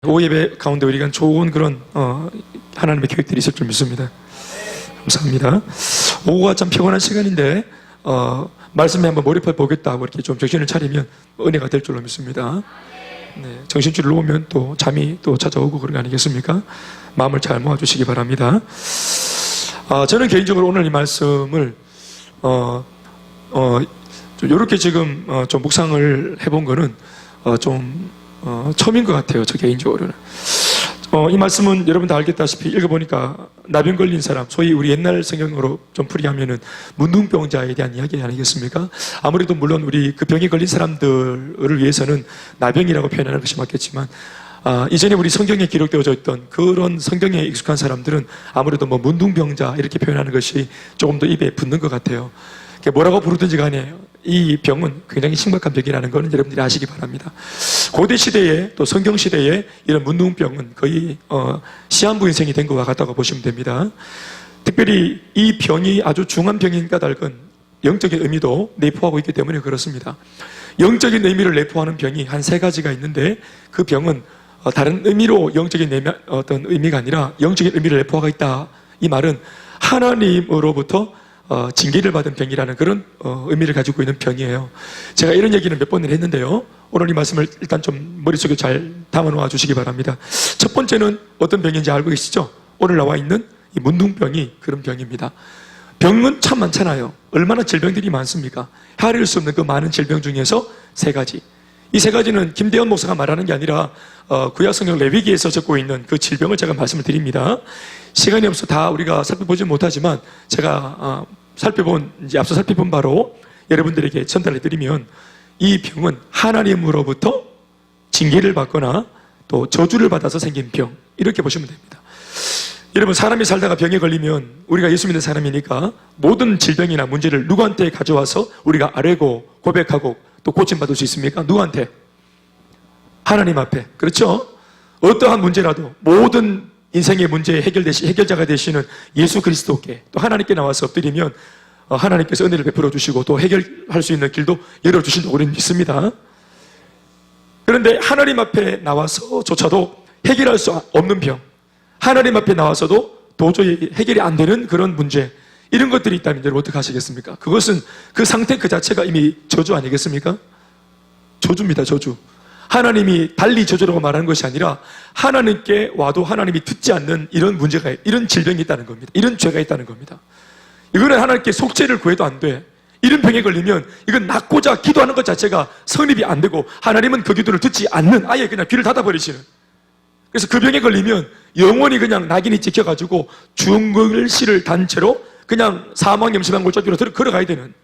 오예배 가운데 우리가 좋은 그런 하나님의 계획들이 있을 줄 믿습니다. 감사합니다. 오후가 참 피곤한 시간인데 말씀에 한번 몰입해 보겠다 하고 이렇게 좀 정신을 차리면 은혜가 될 줄로 믿습니다. 네, 정신줄을 놓으면 또 잠이 또 찾아오고 그런 거 아니겠습니까? 마음을 잘 모아주시기 바랍니다. 저는 개인적으로 오늘 이 말씀을 이렇게 지금 좀 묵상을 해본 거는 처음인 것 같아요. 저 개인적으로는. 이 말씀은 여러분 다 알겠다시피 읽어보니까 나병 걸린 사람, 소위 우리 옛날 성경으로 좀 풀이하면은 문둥병자에 대한 이야기 아니겠습니까? 아무래도 물론 우리 그 병에 걸린 사람들을 위해서는 나병이라고 표현하는 것이 맞겠지만, 이전에 우리 성경에 기록되어져 있던 그런 성경에 익숙한 사람들은 아무래도 뭐 문둥병자 이렇게 표현하는 것이 조금 더 입에 붙는 것 같아요. 뭐라고 부르든지 간에 이 병은 굉장히 심각한 병이라는 것은 여러분들이 아시기 바랍니다. 고대 시대에 또 성경 시대에 이런 문둥병은 거의 시한부 인생이 된 것과 같다고 보시면 됩니다. 특별히 이 병이 아주 중한 병인 까닭은 영적인 의미도 내포하고 있기 때문에 그렇습니다. 영적인 의미를 내포하는 병이 한 3가지가 있는데 그 병은 다른 의미로 영적인 어떤 의미가 아니라 영적인 의미를 내포하고 있다. 이 말은 하나님으로부터 징계를 받은 병이라는 그런 의미를 가지고 있는 병이에요. 제가 이런 얘기는 몇 번을 했는데요. 오늘 이 말씀을 일단 좀 머릿속에 잘 담아놓아 주시기 바랍니다. 첫 번째는 어떤 병인지 알고 계시죠? 오늘 나와 있는 이 문둥병이 그런 병입니다. 병은 참 많잖아요. 얼마나 질병들이 많습니까? 헤아릴 수 없는 그 많은 질병 중에서 3가지. 이 3가지는 김대현 목사가 말하는 게 아니라 구약성경 레위기에서 적고 있는 그 질병을 제가 말씀을 드립니다. 시간이 없어 다 우리가 살펴보지 못하지만 제가 앞서 살펴본 바로 여러분들에게 전달해 드리면 이 병은 하나님으로부터 징계를 받거나 또 저주를 받아서 생긴 병, 이렇게 보시면 됩니다. 여러분, 사람이 살다가 병에 걸리면 우리가 예수 믿는 사람이니까 모든 질병이나 문제를 누구한테 가져와서 우리가 아뢰고 고백하고 또 고침받을 수 있습니까? 누구한테? 하나님 앞에. 그렇죠? 어떠한 문제라도 모든 인생의 문제의 해결자가 되시는 예수 그리스도께 또 하나님께 나와서 엎드리면 하나님께서 은혜를 베풀어 주시고 또 해결할 수 있는 길도 열어주신다고 우리는 믿습니다. 그런데 하나님 앞에 나와서조차도 해결할 수 없는 병, 하나님 앞에 나와서도 도저히 해결이 안 되는 그런 문제, 이런 것들이 있다면 여러분 어떻게 하시겠습니까? 그것은 그 상태 그 자체가 이미 저주 아니겠습니까? 저주입니다. 저주. 하나님이 달리 저주라고 말하는 것이 아니라 하나님께 와도 하나님이 듣지 않는 이런 문제가, 이런 질병이 있다는 겁니다. 이런 죄가 있다는 겁니다. 이거는 하나님께 속죄를 구해도 안 돼. 이런 병에 걸리면 이건 낫고자 기도하는 것 자체가 성립이 안 되고 하나님은 그 기도를 듣지 않는, 아예 그냥 귀를 닫아버리시는. 그래서 그 병에 걸리면 영원히 그냥 낙인이 찍혀가지고 중글씨를 단 채로 그냥 사망 염심한 골짜기로 걸어가야 되는.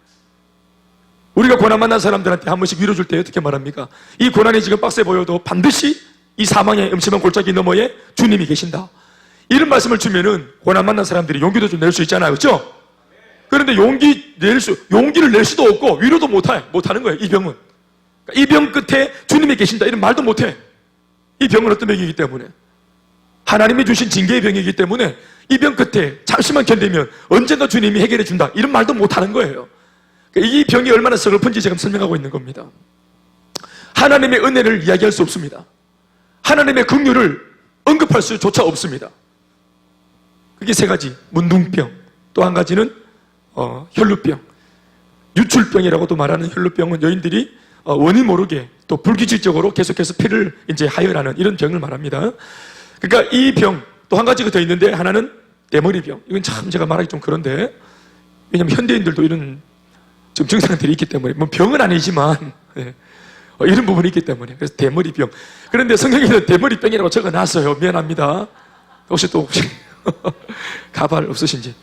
우리가 고난 만난 사람들한테 한 번씩 위로 줄 때 어떻게 말합니까? 이 고난이 지금 빡세 보여도 반드시 이 사망의 음침한 골짜기 너머에 주님이 계신다. 이런 말씀을 주면은 고난 만난 사람들이 용기도 좀 낼 수 있잖아요. 그렇죠? 그런데 용기를 낼 수도 없고 위로도 못하는 거예요. 이 병은. 이 병 끝에 주님이 계신다 이런 말도 못해. 이 병은 어떤 병이기 때문에? 하나님이 주신 징계의 병이기 때문에 이 병 끝에 잠시만 견디면 언젠가 주님이 해결해 준다 이런 말도 못하는 거예요. 이 병이 얼마나 서글픈지 제가 설명하고 있는 겁니다. 하나님의 은혜를 이야기할 수 없습니다. 하나님의 긍휼을 언급할 수조차 없습니다. 그게 3가지. 문둥병, 또 한 가지는 혈루병. 유출병이라고도 말하는 혈루병은 여인들이 원인 모르게 또 불규칙적으로 계속해서 피를 이제 하혈하는 이런 병을 말합니다. 그러니까 이 병, 또 한 가지가 더 있는데 하나는 대머리병. 이건 참 제가 말하기 좀 그런데, 왜냐면 현대인들도 이런 좀 증상들이 있기 때문에, 뭐 병은 아니지만 이런 부분이 있기 때문에. 그래서 대머리병. 그런데 성경에는 대머리병이라고 적어놨어요. 미안합니다. 혹시 가발 없으신지.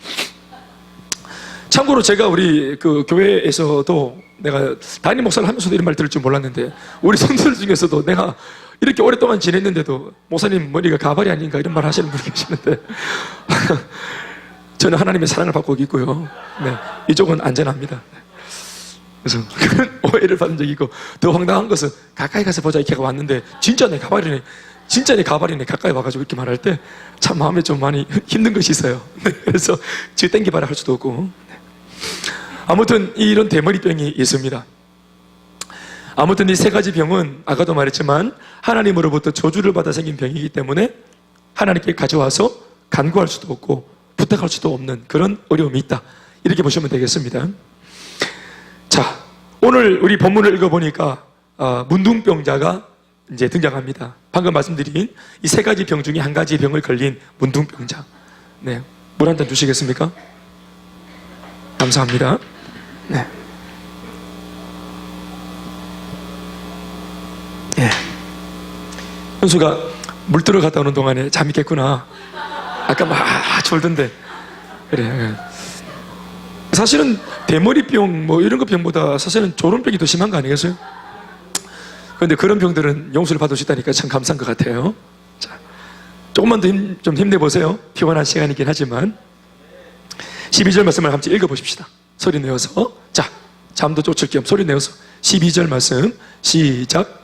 참고로 제가 우리 그 교회에서도 내가 담임 목사를 하면서도 이런 말 들을 줄 몰랐는데, 우리 성도들 중에서도 내가 이렇게 오랫동안 지냈는데도 목사님 머리가 가발이 아닌가 이런 말 하시는 분이 계시는데 저는 하나님의 사랑을 받고 있고요. 네, 이쪽은 안전합니다. 그래서 그런 오해를 받은 적이 있고, 더 황당한 것은 가까이 가서 보자 이렇게 왔는데 진짜 내 가발이네 가까이 와가지고 이렇게 말할 때 참 마음에 좀 많이 힘든 것이 있어요. 그래서 지금 땡기발을 할 수도 없고. 아무튼 이런 대머리병이 있습니다. 아무튼 이 세 가지 병은 아까도 말했지만 하나님으로부터 저주를 받아 생긴 병이기 때문에 하나님께 가져와서 간구할 수도 없고 부탁할 수도 없는 그런 어려움이 있다. 이렇게 보시면 되겠습니다. 자, 오늘 우리 본문을 읽어보니까 문둥병자가 이제 등장합니다. 방금 말씀드린 이 세 가지 병 중에 한 가지 병을 걸린 문둥병자. 네, 물 한 잔 주시겠습니까? 감사합니다. 네. 예. 현수가 물 들어갔다 오는 동안에 잠이 깼구나. 아까 막 졸던데. 그래. 사실은 대머리병 뭐 이런 거 병보다 사실은 졸음병이 더 심한 거 아니겠어요? 그런데 그런 병들은 용서를 받을 수 있다니까 참 감사한 것 같아요. 자, 조금만 더 좀 힘내보세요. 피곤한 시간이긴 하지만 12절 말씀을 함께 읽어보십시다. 소리 내어서. 자, 잠도 쫓을 겸 소리 내어서 12절 말씀 시작.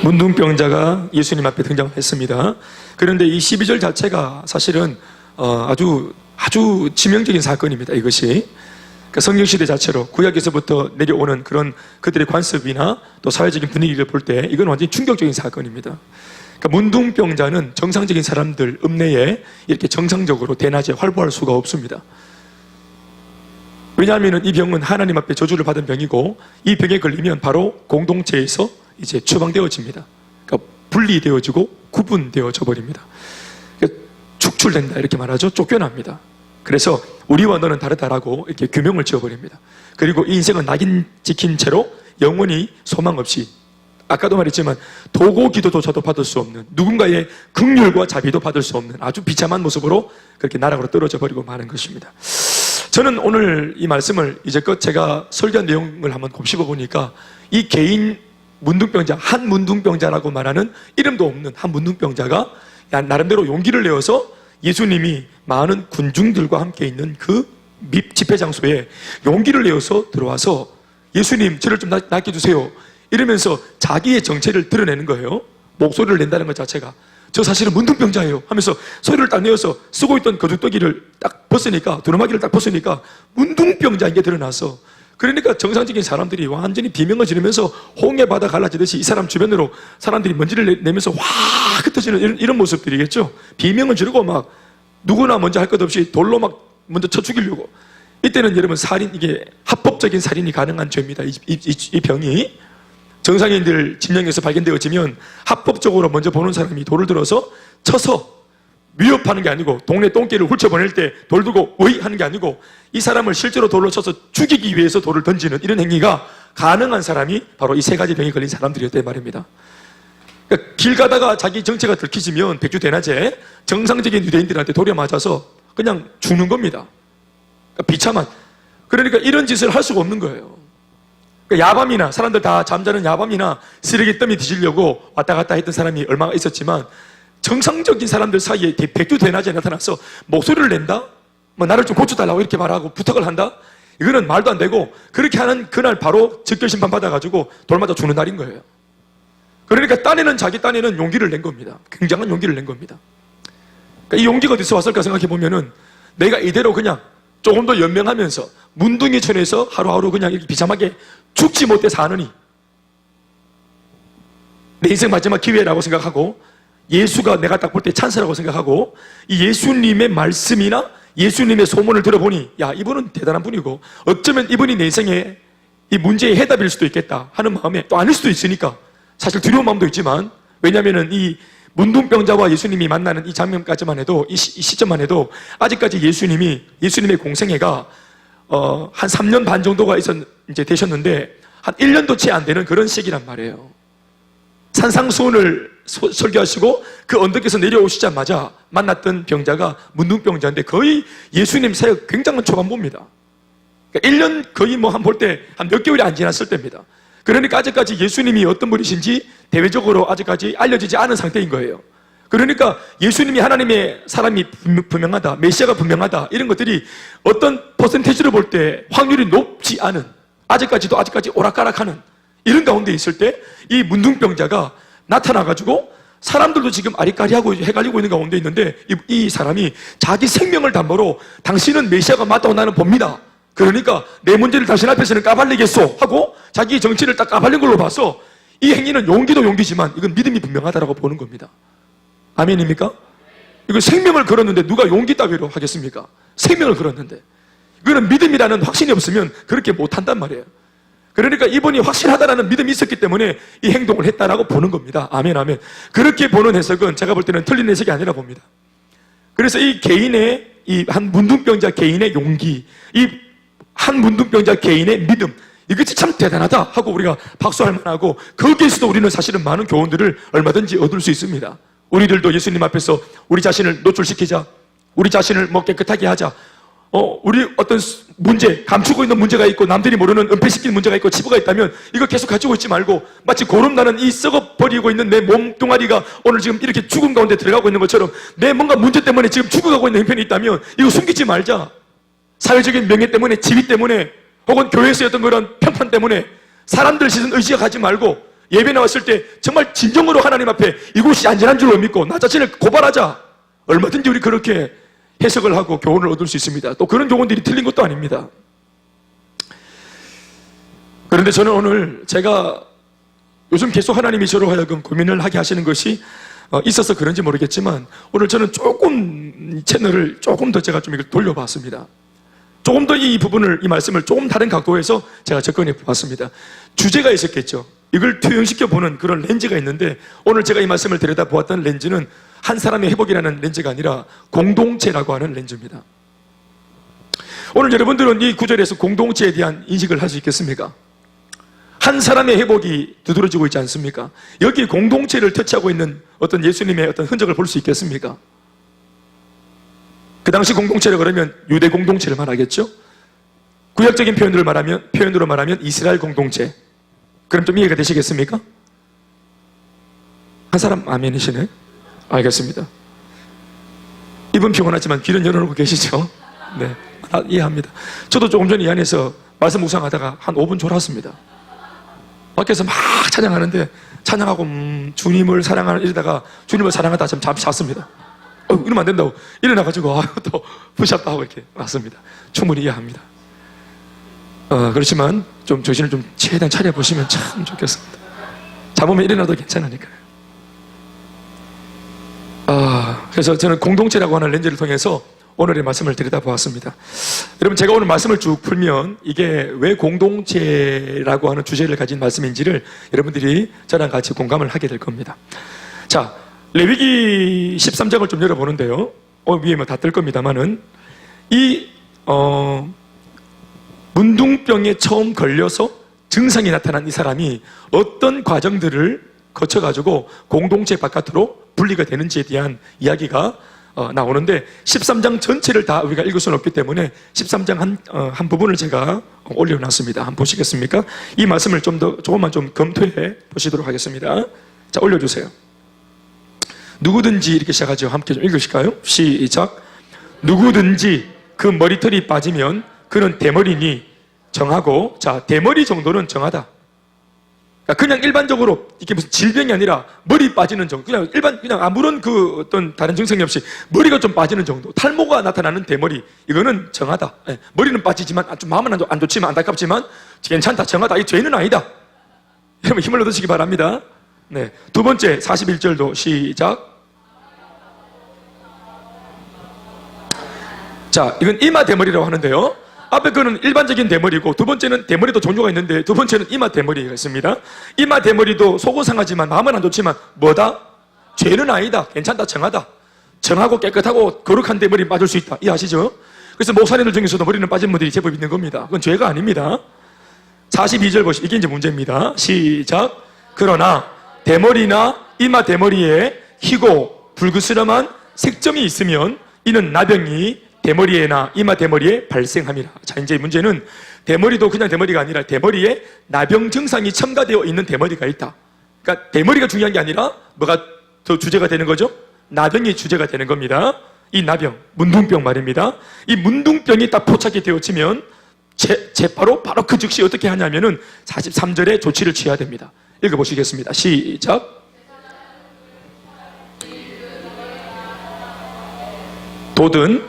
문둥병자가 예수님 앞에 등장했습니다. 그런데 이 12절 자체가 사실은 아주 치명적인 사건입니다. 이것이 그러니까 성경시대 자체로 구약에서부터 내려오는 그런 그들의 관습이나 또 사회적인 분위기를 볼 때 이건 완전히 충격적인 사건입니다. 그러니까 문둥병자는 정상적인 사람들 읍내에 이렇게 정상적으로 대낮에 활보할 수가 없습니다. 왜냐하면 이 병은 하나님 앞에 저주를 받은 병이고 이 병에 걸리면 바로 공동체에서 이제 추방되어집니다. 그러니까 분리되어지고 구분되어져 버립니다. 그러니까 축출된다 이렇게 말하죠. 쫓겨납니다. 그래서 우리와 너는 다르다라고 이렇게 규명을 지어버립니다. 그리고 이 인생은 낙인 찍힌 채로 영원히 소망 없이 아까도 말했지만 도고 기도조차도 받을 수 없는 누군가의 긍휼과 자비도 받을 수 없는 아주 비참한 모습으로 그렇게 나락으로 떨어져 버리고 마는 것입니다. 저는 오늘 이 말씀을 이제껏 제가 설교한 내용을 한번 곱씹어 보니까 이 개인 문둥병자, 한 문둥병자라고 말하는 이름도 없는 한 문둥병자가 나름대로 용기를 내어서 예수님이 많은 군중들과 함께 있는 그 집회 장소에 용기를 내어서 들어와서 예수님 저를 좀 낫게해주세요 이러면서 자기의 정체를 드러내는 거예요. 목소리를 낸다는 것 자체가 저 사실은 문둥병자예요 하면서 소리를 딱 내어서 쓰고 있던 거죽더기를 딱 벗으니까 두루마기를 딱 벗으니까 문둥병자인 게 드러나서 그러니까 정상적인 사람들이 완전히 비명을 지르면서 홍해 바다 갈라지듯이 이 사람 주변으로 사람들이 먼지를 내면서 와 흩어지는 이런 모습들이겠죠. 비명을 지르고 막 누구나 먼저 할 것 없이 돌로 막 먼저 쳐 죽이려고. 이때는 여러분 살인, 이게 합법적인 살인이 가능한 죄입니다. 이 병이 정상인들 진영에서 발견되어지면 합법적으로 먼저 보는 사람이 돌을 들어서 쳐서 위협하는 게 아니고 동네 똥개를 훑어보낼 때 돌 들고 어이 하는 게 아니고 이 사람을 실제로 돌로 쳐서 죽이기 위해서 돌을 던지는 이런 행위가 가능한 사람이 바로 이 세 가지 병이 걸린 사람들이었단 말입니다. 그러니까 길 가다가 자기 정체가 들키지면 백주대낮에 정상적인 유대인들한테 돌에 맞아서 그냥 죽는 겁니다. 그러니까 비참한. 그러니까 이런 짓을 할 수가 없는 거예요. 그러니까 야밤이나 사람들 다 잠자는 야밤이나 쓰레기 더미 뒤지려고 왔다 갔다 했던 사람이 얼마나 있었지만 정상적인 사람들 사이에 백주대낮에 나타나서 목소리를 낸다? 뭐 나를 좀 고쳐달라고 이렇게 말하고 부탁을 한다? 이거는 말도 안 되고 그렇게 하는 그날 바로 즉결심판 받아가지고 돌 맞아 죽는 날인 거예요. 그러니까 자기 딴에는 용기를 낸 겁니다. 굉장한 용기를 낸 겁니다. 그러니까 이 용기가 어디서 왔을까 생각해 보면은 내가 이대로 그냥 조금 더 연명하면서 문둥이천에서 하루하루 그냥 이렇게 비참하게 죽지 못해 사느니 내 인생 마지막 기회라고 생각하고 예수가 내가 딱 볼 때 찬스라고 생각하고 이 예수님의 말씀이나 예수님의 소문을 들어보니 야 이분은 대단한 분이고 어쩌면 이분이 내 인생의 이 문제의 해답일 수도 있겠다 하는 마음에 또 아닐 수도 있으니까 사실 두려운 마음도 있지만 왜냐하면 이 문둥병자와 예수님이 만나는 이 장면까지만 해도 이 시점만 해도 아직까지 예수님의 공생애가 한 3년 반 정도가 이제 되셨는데 한 1년도 채 안 되는 그런 시기란 말이에요. 산상수훈을 설교하시고 그 언덕에서 내려오시자마자 만났던 병자가 문둥병자인데 거의 예수님 사역 굉장한 초반부입니다. 그러니까 1년 거의 뭐 한 볼 때 한 몇 개월이 안 지났을 때입니다. 그러니까 아직까지 예수님이 어떤 분이신지 대외적으로 아직까지 알려지지 않은 상태인 거예요. 그러니까 예수님이 하나님의 사람이 분명하다, 메시아가 분명하다 이런 것들이 어떤 퍼센테이지로 볼 때 확률이 높지 않은 아직까지 오락가락하는 이런 가운데 있을 때 이 문둥병자가 나타나가지고 사람들도 지금 아리까리하고 헷갈리고 있는 가운데 있는데 이 사람이 자기 생명을 담보로 당신은 메시아가 맞다고 나는 봅니다. 그러니까 내 문제를 당신 앞에서는 까발리겠소 하고 자기 정치를 딱 까발린 걸로 봐서 이 행위는 용기도 용기지만 이건 믿음이 분명하다라고 보는 겁니다. 아멘입니까? 이거 생명을 걸었는데 누가 용기 따위로 하겠습니까? 생명을 걸었는데 이거는 믿음이라는 확신이 없으면 그렇게 못한단 말이에요. 그러니까 이분이 확실하다라는 믿음이 있었기 때문에 이 행동을 했다라고 보는 겁니다. 아멘, 아멘. 그렇게 보는 해석은 제가 볼 때는 틀린 해석이 아니라 봅니다. 그래서 이 개인의, 이 한 문둥병자 개인의 용기, 이 한 문둥병자 개인의 믿음, 이것이 참 대단하다 하고 우리가 박수할 만하고 거기에서도 우리는 사실은 많은 교훈들을 얼마든지 얻을 수 있습니다. 우리들도 예수님 앞에서 우리 자신을 노출시키자, 우리 자신을 깨끗하게 하자, 우리 어떤 문제, 감추고 있는 문제가 있고 남들이 모르는 은폐시키는 문제가 있고 치부가 있다면 이거 계속 가지고 있지 말고 마치 고름나는 이 썩어버리고 있는 내 몸뚱아리가 오늘 지금 이렇게 죽음 가운데 들어가고 있는 것처럼 내 뭔가 문제 때문에 지금 죽어가고 있는 형편이 있다면 이거 숨기지 말자. 사회적인 명예 때문에, 지위 때문에, 혹은 교회에서 어떤 그런 평판 때문에 사람들 시선 의지가 가지 말고 예배 나왔을 때 정말 진정으로 하나님 앞에 이곳이 안전한 줄로 믿고 나 자신을 고발하자. 얼마든지 우리 그렇게 해석을 하고 교훈을 얻을 수 있습니다. 또 그런 교훈들이 틀린 것도 아닙니다. 그런데 저는 오늘 제가 요즘 계속 하나님이 저로 하여금 고민을 하게 하시는 것이 있어서 그런지 모르겠지만 오늘 저는 조금 채널을 조금 더 제가 좀 이걸 돌려봤습니다. 조금 더 이 부분을, 이 말씀을 조금 다른 각도에서 제가 접근해 봤습니다. 주제가 있었겠죠. 이걸 투영시켜 보는 그런 렌즈가 있는데 오늘 제가 이 말씀을 들여다 보았던 렌즈는 한 사람의 회복이라는 렌즈가 아니라 공동체라고 하는 렌즈입니다. 오늘 여러분들은 이 구절에서 공동체에 대한 인식을 할 수 있겠습니까? 한 사람의 회복이 두드러지고 있지 않습니까? 여기 공동체를 터치하고 있는 어떤 예수님의 어떤 흔적을 볼 수 있겠습니까? 그 당시 공동체를 그러면 유대 공동체를 말하겠죠? 구약적인 표현으로 말하면 이스라엘 공동체. 그럼 좀 이해가 되시겠습니까? 한 사람 아멘이시네? 알겠습니다. 입은 피곤하지만 귀는 열어놓고 계시죠? 네, 이해합니다. 저도 조금 전에 이 안에서 말씀 묵상하다가 한 5분 졸았습니다. 밖에서 막 찬양하는데 찬양하고 주님을 사랑하는 이러다가 주님을 사랑하다 잠시 잤습니다. 이러면 안 된다고 일어나가지고 또 부셨다 하고 이렇게 왔습니다. 충분히 이해합니다. 그렇지만 좀 정신을 좀 최대한 차려보시면 참 좋겠습니다. 잡으면 일어나도 괜찮으니까요. 그래서 저는 공동체라고 하는 렌즈를 통해서 오늘의 말씀을 들여다보았습니다. 여러분, 제가 오늘 말씀을 쭉 풀면 이게 왜 공동체라고 하는 주제를 가진 말씀인지를 여러분들이 저랑 같이 공감을 하게 될 겁니다. 자, 레위기 13장을 좀 열어보는데요. 위에 뭐 다 뜰 겁니다만은 이 문둥병에 처음 걸려서 증상이 나타난 이 사람이 어떤 과정들을 거쳐가지고 공동체 바깥으로 분리가 되는지에 대한 이야기가 나오는데 13장 전체를 다 우리가 읽을 수는 없기 때문에 13장 한 부분을 제가 올려놨습니다. 한번 보시겠습니까? 이 말씀을 조금만 좀 검토해 보시도록 하겠습니다. 자, 올려주세요. 누구든지 이렇게 시작하죠. 함께 좀 읽으실까요? 시작. 누구든지 그 머리털이 빠지면 그는 대머리니 정하고, 자, 대머리 정도는 정하다. 그냥 일반적으로 이게 무슨 질병이 아니라 머리 빠지는 정도, 그냥 아무런 그 어떤 다른 증상이 없이 머리가 좀 빠지는 정도, 탈모가 나타나는 대머리, 이거는 정하다. 머리는 빠지지만 좀 마음은 안 좋지만 안타깝지만 괜찮다, 정하다. 이 죄는 아니다. 여러분 힘을 얻으시기 바랍니다. 네, 두 번째 41절도 시작. 자, 이건 이마 대머리라고 하는데요. 앞에 거는 일반적인 대머리고 두 번째는 대머리도 종류가 있는데 두 번째는 이마 대머리가 있습니다. 이마 대머리도 속은 상하지만 마음은 안 좋지만 뭐다? 죄는 아니다. 괜찮다. 정하다. 정하고 깨끗하고 거룩한 대머리 빠질 수 있다. 이해하시죠? 그래서 목사님들 중에서도 머리는 빠진 분들이 제법 있는 겁니다. 그건 죄가 아닙니다. 42절 보시면 이게 이제 문제입니다. 시작. 그러나 대머리나 이마 대머리에 희고 불그스름한 색점이 있으면 이는 나병이 대머리에나 이마 대머리에 발생함이라. 자, 이제 문제는 대머리도 그냥 대머리가 아니라 대머리에 나병 증상이 첨가되어 있는 대머리가 있다. 그러니까 대머리가 중요한 게 아니라 뭐가 더 주제가 되는 거죠? 나병이 주제가 되는 겁니다. 이 나병, 문둥병 말입니다. 이 문둥병이 딱 포착이 되어지면 바로 그 즉시 어떻게 하냐면은 43절에 조치를 취해야 됩니다. 읽어보시겠습니다. 시작. 돋은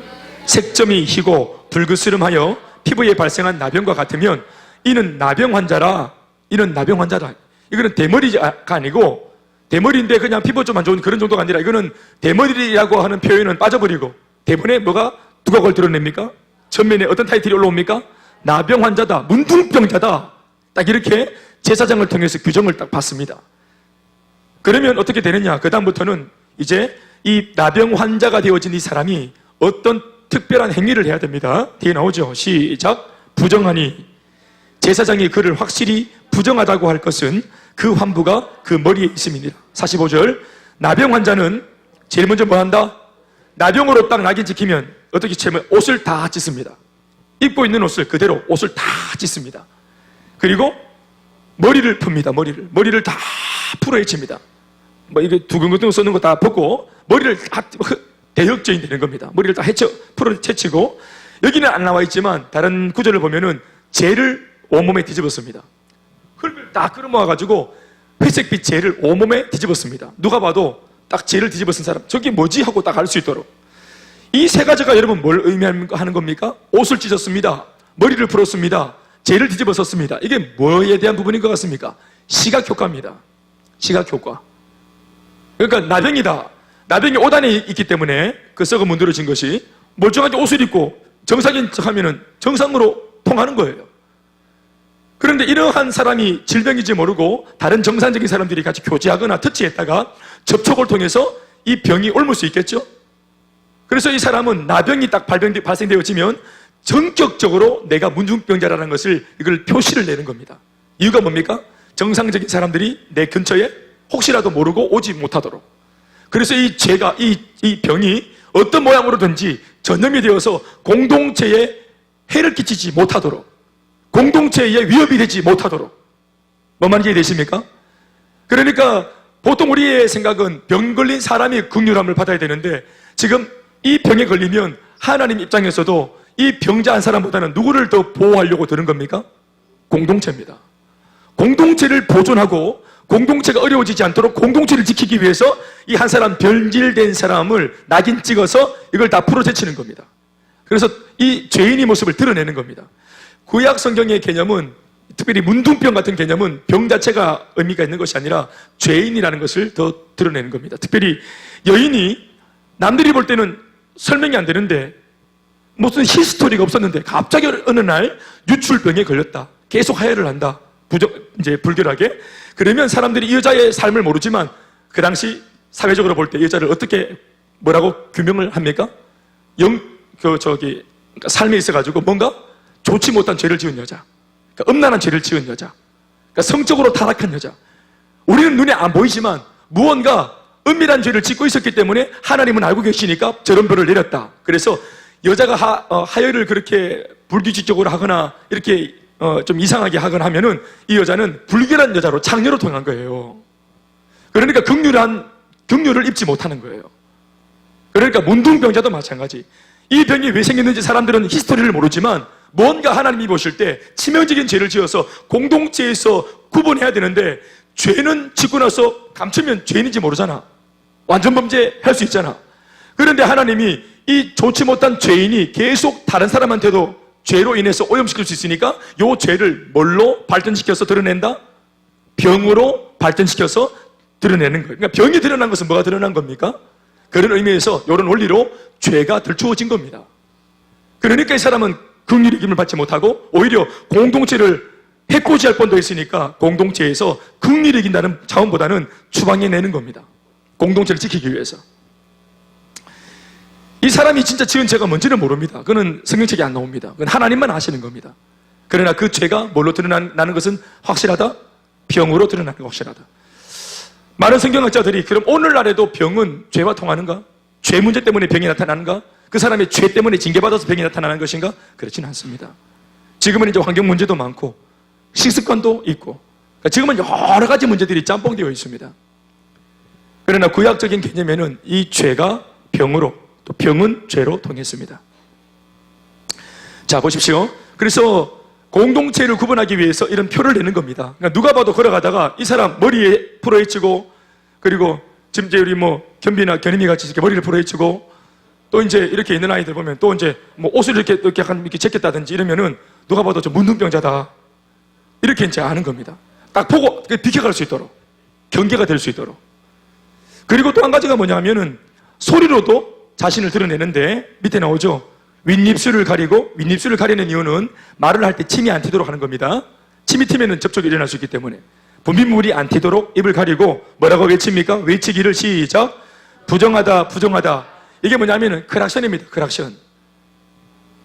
색점이 희고 불그스름하여 피부에 발생한 나병과 같으면 이는 나병 환자라. 이는 나병 환자다. 이거는 대머리가 아니고, 대머리인데 그냥 피부 좀 안 좋은 그런 정도가 아니라, 이거는 대머리라고 하는 표현은 빠져버리고, 대본에 뭐가 누가 그걸 드러냅니까? 전면에 어떤 타이틀이 올라옵니까? 나병 환자다, 문둥병자다. 딱 이렇게 제사장을 통해서 규정을 딱 받습니다. 그러면 어떻게 되느냐? 그 다음부터는 이제 이 나병 환자가 되어진 이 사람이 어떤 특별한 행위를 해야 됩니다. 뒤에 나오죠. 시작. 부정하니. 제사장이 그를 확실히 부정하다고 할 것은 그 환부가 그 머리에 있음이니라. 45절. 나병 환자는 제일 먼저 뭐 한다? 나병으로 딱 낙인 찍히면 어떻게 채면 옷을 다 찢습니다. 입고 있는 옷을 그대로 옷을 다 찢습니다. 그리고 머리를 풉니다. 머리를 다 풀어헤칩니다. 뭐 이게 두근두근 쏘는 거 다 벗고 머리를 다 대역죄인 되는 겁니다. 머리를 다 풀어헤치고, 여기는 안 나와 있지만 다른 구절을 보면은 재를 온몸에 뒤집었습니다. 흙을 딱 끌어모아가지고 회색빛 재를 온몸에 뒤집었습니다. 누가 봐도 딱 재를 뒤집어쓴 사람, 저게 뭐지? 하고 딱 알 수 있도록. 이 세 가지가 여러분 뭘 의미하는 겁니까? 옷을 찢었습니다. 머리를 풀었습니다. 재를 뒤집어 썼습니다. 이게 뭐에 대한 부분인 것 같습니까? 시각효과입니다. 시각효과. 그러니까 나병이다. 나병이 옷 안에 있기 때문에 그 썩어 문드러진 것이, 멀쩡하게 옷을 입고 정상인 척하면은 정상으로 통하는 거예요. 그런데 이러한 사람이 질병인지 모르고 다른 정상적인 사람들이 같이 교제하거나 터치했다가 접촉을 통해서 이 병이 옮을 수 있겠죠? 그래서 이 사람은 나병이 딱 발생되어지면 전격적으로 내가 문둥병자라는 것을, 이걸 표시를 내는 겁니다. 이유가 뭡니까? 정상적인 사람들이 내 근처에 혹시라도 모르고 오지 못하도록. 그래서 이 죄가, 이 병이 어떤 모양으로든지 전염이 되어서 공동체에 해를 끼치지 못하도록, 공동체에 위협이 되지 못하도록. 뭔 말인지 이해되십니까? 그러니까 보통 우리의 생각은 병 걸린 사람이 긍휼함을 받아야 되는데, 지금 이 병에 걸리면 하나님 입장에서도 이 병자 한 사람보다는 누구를 더 보호하려고 드는 겁니까? 공동체입니다. 공동체를 보존하고 공동체가 어려워지지 않도록 공동체를 지키기 위해서 이 한 사람 변질된 사람을 낙인 찍어서 이걸 다 풀어제치는 겁니다. 그래서 이 죄인의 모습을 드러내는 겁니다. 구약 성경의 개념은, 특별히 문둥병 같은 개념은 병 자체가 의미가 있는 것이 아니라 죄인이라는 것을 더 드러내는 겁니다. 특별히 여인이 남들이 볼 때는 설명이 안 되는데, 무슨 히스토리가 없었는데 갑자기 어느 날 유출병에 걸렸다. 계속 하혈을 한다. 이제 불결하게. 그러면 사람들이 이 여자의 삶을 모르지만 그 당시 사회적으로 볼 때 이 여자를 어떻게 뭐라고 규명을 합니까? 삶에 있어가지고 뭔가 좋지 못한 죄를 지은 여자. 그러니까 음란한 죄를 지은 여자. 그러니까 성적으로 타락한 여자. 우리는 눈에 안 보이지만 무언가 은밀한 죄를 짓고 있었기 때문에 하나님은 알고 계시니까 저런 벌을 내렸다. 그래서 여자가 하혈을 그렇게 불규칙적으로 하거나 이렇게 좀 이상하게 하거나 하면은 이 여자는 불결한 여자로 창녀로 통한 거예요. 그러니까 긍휼을 입지 못하는 거예요. 그러니까 문둥병자도 마찬가지. 이 병이 왜 생겼는지 사람들은 히스토리를 모르지만 뭔가 하나님이 보실 때 치명적인 죄를 지어서 공동체에서 구분해야 되는데, 죄는 짓고 나서 감추면 죄인인지 모르잖아. 완전 범죄할 수 있잖아. 그런데 하나님이 이 좋지 못한 죄인이 계속 다른 사람한테도 죄로 인해서 오염시킬 수 있으니까 이 죄를 뭘로 발전시켜서 드러낸다? 병으로 발전시켜서 드러내는 거예요. 그러니까 병이 드러난 것은 뭐가 드러난 겁니까? 그런 의미에서 이런 원리로 죄가 들추어진 겁니다. 그러니까 이 사람은 긍휼의 기쁨을 받지 못하고 오히려 공동체를 해코지할 뻔도 했으니까 공동체에서 긍휼을 이긴다는 차원보다는 추방해 내는 겁니다. 공동체를 지키기 위해서. 이 사람이 진짜 지은 죄가 뭔지는 모릅니다. 그건 성경책에 안 나옵니다. 그건 하나님만 아시는 겁니다. 그러나 그 죄가 뭘로 드러나는 것은 확실하다? 병으로 드러나는 게 확실하다. 많은 성경학자들이 그럼 오늘날에도 병은 죄와 통하는가? 죄 문제 때문에 병이 나타나는가? 그 사람의 죄 때문에 징계받아서 병이 나타나는 것인가? 그렇지는 않습니다. 지금은 이제 환경 문제도 많고 식습관도 있고, 그러니까 지금은 여러 가지 문제들이 짬뽕되어 있습니다. 그러나 구약적인 개념에는 이 죄가 병으로, 또 병은 죄로 통했습니다. 자, 보십시오. 그래서 공동체를 구분하기 위해서 이런 표를 내는 겁니다. 그러니까 누가 봐도 걸어가다가 이 사람 머리에 풀어헤치고, 그리고 지금 이제 우리 견비나 견인이 같이 이렇게 머리를 풀어헤치고 또 이제 이렇게 있는 아이들 보면 또 이제 뭐 옷을 이렇게 약간 이렇게 제꼈다든지 이러면은 누가 봐도 저 문둥병자다. 이렇게 이제 아는 겁니다. 딱 보고 비켜갈 수 있도록. 경계가 될 수 있도록. 그리고 또 한 가지가 뭐냐면은 소리로도 자신을 드러내는데 밑에 나오죠. 윗입술을 가리고, 윗입술을 가리는 이유는 말을 할 때 침이 안 튀도록 하는 겁니다. 침이 튀면은 접촉이 일어날 수 있기 때문에. 분비물이 안 튀도록 입을 가리고 뭐라고 외칩니까? 외치기를 시작. 부정하다, 부정하다. 이게 뭐냐면은 크락션입니다. 크락션.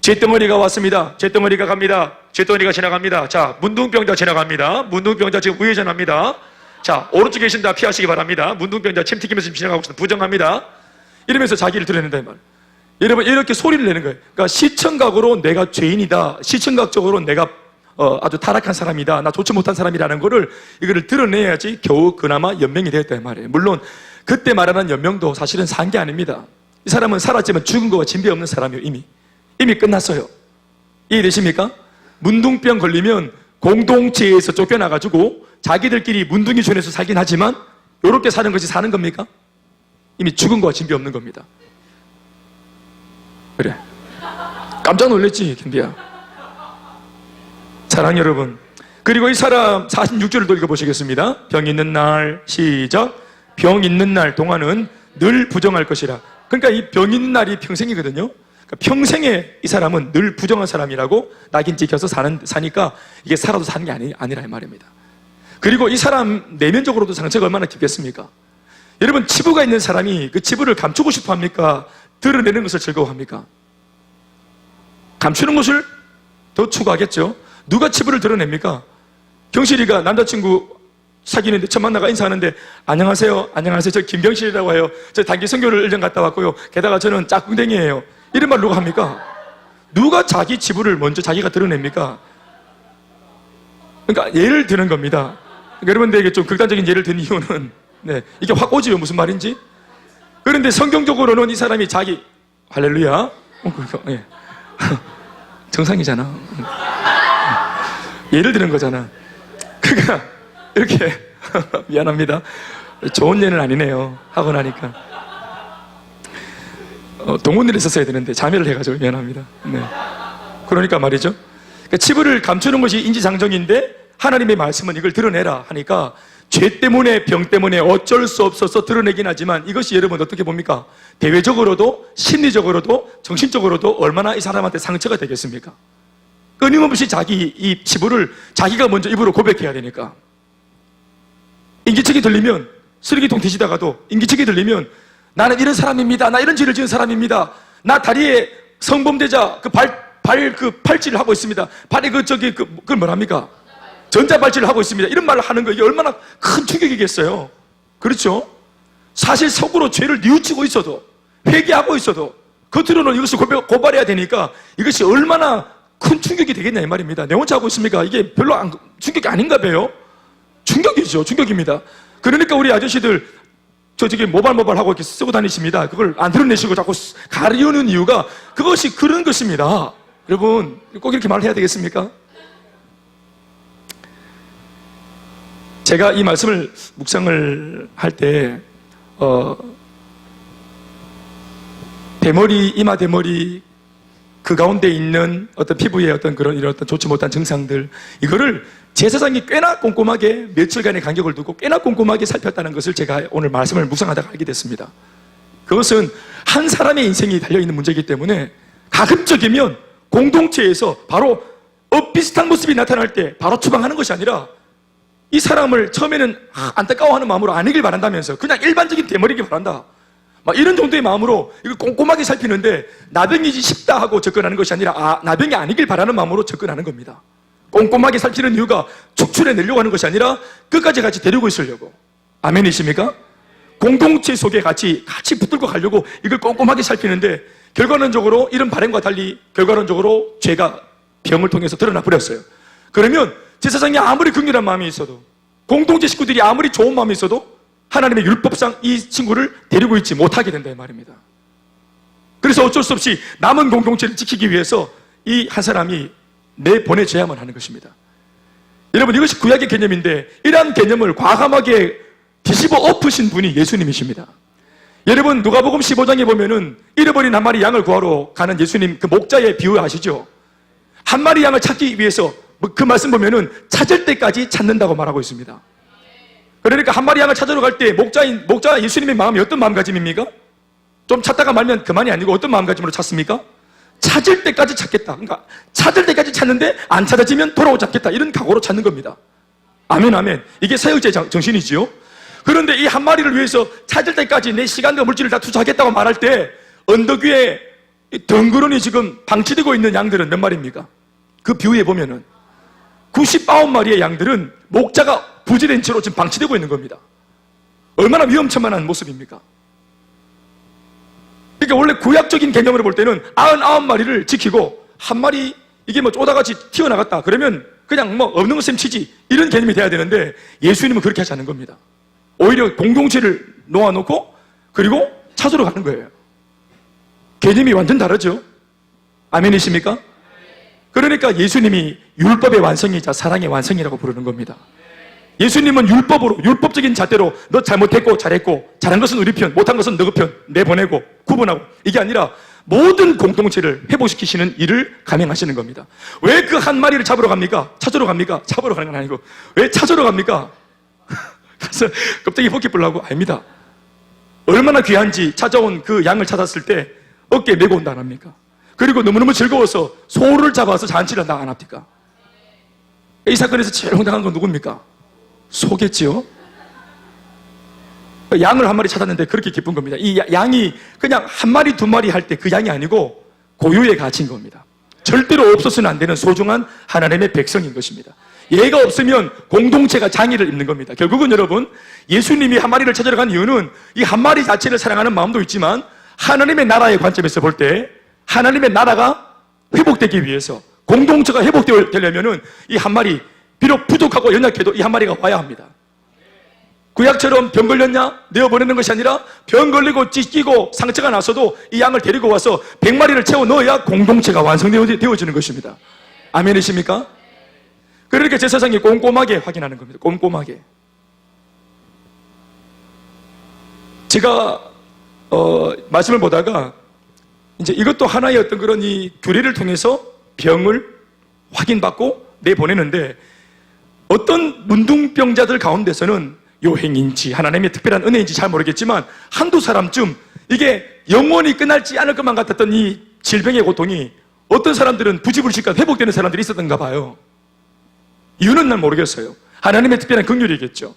쇳덩어리가 왔습니다. 쇳덩어리가 갑니다. 쇳덩어리가 지나갑니다. 자, 문둥병자 지나갑니다. 문둥병자 지금 우회전합니다. 자, 오른쪽에 계신다 피하시기 바랍니다. 문둥병자 침 튀기면서 지나가고 있습니다. 부정합니다. 이러면서 자기를 드러낸다 이 말. 여러분 이렇게 소리를 내는 거예요. 그러니까 시청각으로 내가 죄인이다. 시청각적으로 내가 아주 타락한 사람이다. 나 좋지 못한 사람이라는 거를 이거를 드러내야지 겨우 그나마 연명이 되었다 이 말이에요. 물론 그때 말하는 연명도 사실은 산 게 아닙니다. 이 사람은 살았지만 죽은 거와 진배 없는 사람이에요. 이미 끝났어요. 이해되십니까? 문둥병 걸리면 공동체에서 쫓겨나가지고 자기들끼리 문둥이촌에서 살긴 하지만 이렇게 사는 것이 사는 겁니까? 이미 죽은 거와 진배 없는 겁니다. 그래. 깜짝 놀랐지, 김비야. 사랑 여러분. 그리고 이 사람 46절을 읽어보시겠습니다. 병 있는 날, 시작. 병 있는 날 동안은 늘 부정할 것이라. 그러니까 이 병 있는 날이 평생이거든요. 그러니까 평생에 이 사람은 늘 부정한 사람이라고 낙인 찍혀서 사니까 이게 살아도 사는 게 아니라 이 말입니다. 그리고 이 사람 내면적으로도 상처가 얼마나 깊겠습니까? 여러분 치부가 있는 사람이 그 치부를 감추고 싶어 합니까? 드러내는 것을 즐거워합니까? 감추는 것을 더 추구하겠죠. 누가 치부를 드러냅니까? 경실이가 남자친구 사귀는데 첫 만나가 인사하는데 안녕하세요, 안녕하세요. 저 김경실이라고 해요. 저 단기 선교를 1년 갔다 왔고요. 게다가 저는 짝꿍댕이에요. 이런 말 누가 합니까? 누가 자기 치부를 먼저 자기가 드러냅니까? 그러니까 예를 드는 겁니다. 그러니까 여러분들에게 좀 극단적인 예를 든 이유는 이게 확 오지요. 무슨 말인지. 그런데 성경적으로는 이 사람이 자기 할렐루야. 예. 정상이잖아. 예를 드는 거잖아. 그러니까 이렇게 미안합니다. 좋은 예는 아니네요. 하고 나니까 동문회를 했었어야 되는데 자매를 해가지고 미안합니다. 네. 그러니까 말이죠. 그러니까 치부를 감추는 것이 인지상정인데 하나님의 말씀은 이걸 드러내라 하니까 죄 때문에 병 때문에 어쩔 수 없어서 드러내긴 하지만 이것이 여러분 어떻게 봅니까? 대외적으로도 심리적으로도 정신적으로도 얼마나 이 사람한테 상처가 되겠습니까? 끊임없이 자기 이 치부를 자기가 먼저 입으로 고백해야 되니까. 인기척이 들리면 쓰레기통 뒤지다가도 인기척이 들리면 나는 이런 사람입니다. 나 이런 죄를 지은 사람입니다. 나 다리에 성범죄자 팔찌를 하고 있습니다. 발에 그걸 뭐랍니까? 전자발찌를 하고 있습니다. 이런 말을 하는 거 이게 얼마나 큰 충격이겠어요. 그렇죠? 사실 속으로 죄를 뉘우치고 있어도 회개하고 있어도 겉으로는 이것을 고발해야 되니까 이것이 얼마나 큰 충격이 되겠냐 이 말입니다. 내 혼자 하고 있습니까? 이게 별로 충격이 아닌가 봐요. 충격이죠. 충격입니다. 그러니까 우리 아저씨들 저기 모발하고 이렇게 쓰고 다니십니다. 그걸 안 드러내시고 자꾸 가리우는 이유가 그것이 그런 것입니다. 여러분 꼭 이렇게 말을 해야 되겠습니까? 제가 이 말씀을 묵상을 할 때 대머리, 이마 대머리 그 가운데 있는 어떤 피부의 어떤 이런 어떤 좋지 못한 증상들 이거를 제사장이 꽤나 꼼꼼하게 며칠간의 간격을 두고 꽤나 꼼꼼하게 살폈다는 것을 제가 오늘 말씀을 묵상하다가 알게 됐습니다. 그것은 한 사람의 인생이 달려있는 문제이기 때문에 가급적이면 공동체에서 바로 비슷한 모습이 나타날 때 바로 추방하는 것이 아니라 이 사람을 처음에는 안타까워하는 마음으로 아니길 바란다면서 그냥 일반적인 대머리길 바란다. 막 이런 정도의 마음으로 이걸 꼼꼼하게 살피는데 나병이지 싶다 하고 접근하는 것이 아니라 나병이 아니길 바라는 마음으로 접근하는 겁니다. 꼼꼼하게 살피는 이유가 축출해내려고 하는 것이 아니라 끝까지 같이 데리고 있으려고. 아멘이십니까? 공동체 속에 같이 붙들고 가려고 이걸 꼼꼼하게 살피는데 결과론적으로 이런 발행과 달리 결과론적으로 죄가 병을 통해서 드러나 버렸어요. 그러면 제사장이 아무리 긍휼한 마음이 있어도 공동체 식구들이 아무리 좋은 마음이 있어도 하나님의 율법상 이 친구를 데리고 있지 못하게 된다 이 말입니다. 그래서 어쩔 수 없이 남은 공동체를 지키기 위해서 이 한 사람이 내보내줘야만 하는 것입니다. 여러분 이것이 구약의 개념인데 이러한 개념을 과감하게 뒤집어 엎으신 분이 예수님이십니다. 여러분 누가복음 15장에 보면은 잃어버린 한 마리 양을 구하러 가는 예수님 그 목자의 비유 아시죠? 한 마리 양을 찾기 위해서 그 말씀 보면은 찾을 때까지 찾는다고 말하고 있습니다. 그러니까 한 마리 양을 찾으러 갈 때 목자 예수님의 마음이 어떤 마음가짐입니까? 좀 찾다가 말면 그만이 아니고 어떤 마음가짐으로 찾습니까? 찾을 때까지 찾겠다. 그러니까 찾을 때까지 찾는데 안 찾아지면 돌아오지 않겠다. 이런 각오로 찾는 겁니다. 아멘, 아멘. 이게 사역자의 정신이지요. 그런데 이 한 마리를 위해서 찾을 때까지 내 시간과 물질을 다 투자하겠다고 말할 때 언덕 위에 덩그러니 지금 방치되고 있는 양들은 몇 마리입니까? 그 비유에 보면은 99마리의 양들은 목자가 부재된 채로 지금 방치되고 있는 겁니다. 얼마나 위험천만한 모습입니까? 그러니까 원래 구약적인 개념으로 볼 때는 99마리를 지키고 한 마리 이게 뭐 쪼다같이 튀어나갔다 그러면 그냥 뭐 없는 것셈 치지 이런 개념이 돼야 되는데 예수님은 그렇게 하지 않은 겁니다. 오히려 공동체를 놓아놓고 그리고 찾으러 가는 거예요. 개념이 완전 다르죠. 아멘이십니까? 그러니까 예수님이 율법의 완성이자 사랑의 완성이라고 부르는 겁니다. 예수님은 율법으로 율법적인 잣대로 너 잘못했고 잘했고 잘한 것은 우리 편 못한 것은 너 편 내보내고 구분하고 이게 아니라 모든 공동체를 회복시키시는 일을 감행하시는 겁니다. 왜 그 한 마리를 잡으러 갑니까? 찾으러 갑니까? 잡으러 가는 건 아니고 왜 찾으러 갑니까? 그래서 갑자기 포켓 불라고 아닙니다. 얼마나 귀한지 찾아온 그 양을 찾았을 때 어깨에 메고 온다 안 합니까? 그리고 너무너무 즐거워서 소를 잡아서 잔치를 한다 안 합니까? 이 사건에서 제일 황당한 건 누굽니까? 소겠지요? 양을 한 마리 찾았는데 그렇게 기쁜 겁니다. 이 양이 그냥 한 마리 두 마리 할 때 그 양이 아니고 고유의 가치인 겁니다. 절대로 없어서는 안 되는 소중한 하나님의 백성인 것입니다. 얘가 없으면 공동체가 장애를 입는 겁니다. 결국은 여러분 예수님이 한 마리를 찾으러 간 이유는 이 한 마리 자체를 사랑하는 마음도 있지만 하나님의 나라의 관점에서 볼 때 하나님의 나라가 회복되기 위해서 공동체가 회복되려면 이 한 마리 비록 부족하고 연약해도 이 한 마리가 와야 합니다. 구약처럼 병 걸렸냐? 내어보내는 것이 아니라 병 걸리고 찢기고 상처가 났어도 이 양을 데리고 와서 100마리를 채워 넣어야 공동체가 완성되어지는 것입니다. 아멘이십니까? 그러니까 제사장이 꼼꼼하게 확인하는 겁니다. 꼼꼼하게. 제가 말씀을 보다가 이제 이것도 하나의 어떤 그런 이 규례를 통해서 병을 확인받고 내보내는데 어떤 문둥병자들 가운데서는 요행인지 하나님의 특별한 은혜인지 잘 모르겠지만 한두 사람쯤 이게 영원히 끝날지 않을 것만 같았던 이 질병의 고통이 어떤 사람들은 부지불식간 회복되는 사람들이 있었던가 봐요. 이유는 난 모르겠어요. 하나님의 특별한 긍휼이겠죠.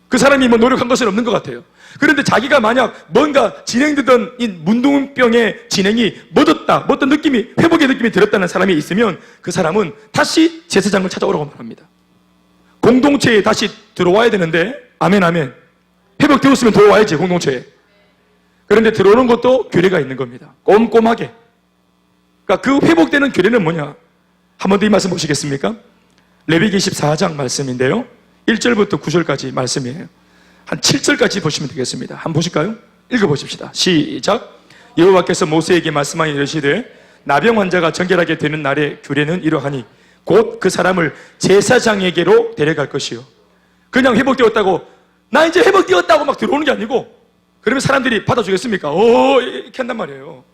그 사람이 뭐 노력한 것은 없는 것 같아요. 그런데 자기가 만약 뭔가 진행되던 이 문둥병의 진행이 멎었다, 어떤 느낌이, 회복의 느낌이 들었다는 사람이 있으면 그 사람은 다시 제사장을 찾아오라고 말합니다. 공동체에 다시 들어와야 되는데, 아멘, 아멘. 회복되었으면 들어와야지, 공동체에. 그런데 들어오는 것도 규례가 있는 겁니다. 꼼꼼하게. 그러니까 그 회복되는 규례는 뭐냐? 한 번 더 이 말씀 보시겠습니까? 레위기 14장 말씀인데요. 1절부터 9절까지 말씀이에요. 한 7절까지 보시면 되겠습니다. 한번 보실까요? 읽어보십시다. 시작. 여호와께서 모세에게 말씀하여 이르시되 나병 환자가 정결하게 되는 날의 규례는 이러하니 곧 그 사람을 제사장에게로 데려갈 것이요. 그냥 회복되었다고 나 이제 회복되었다고 막 들어오는 게 아니고 그러면 사람들이 받아주겠습니까? 이렇게 한단 말이에요.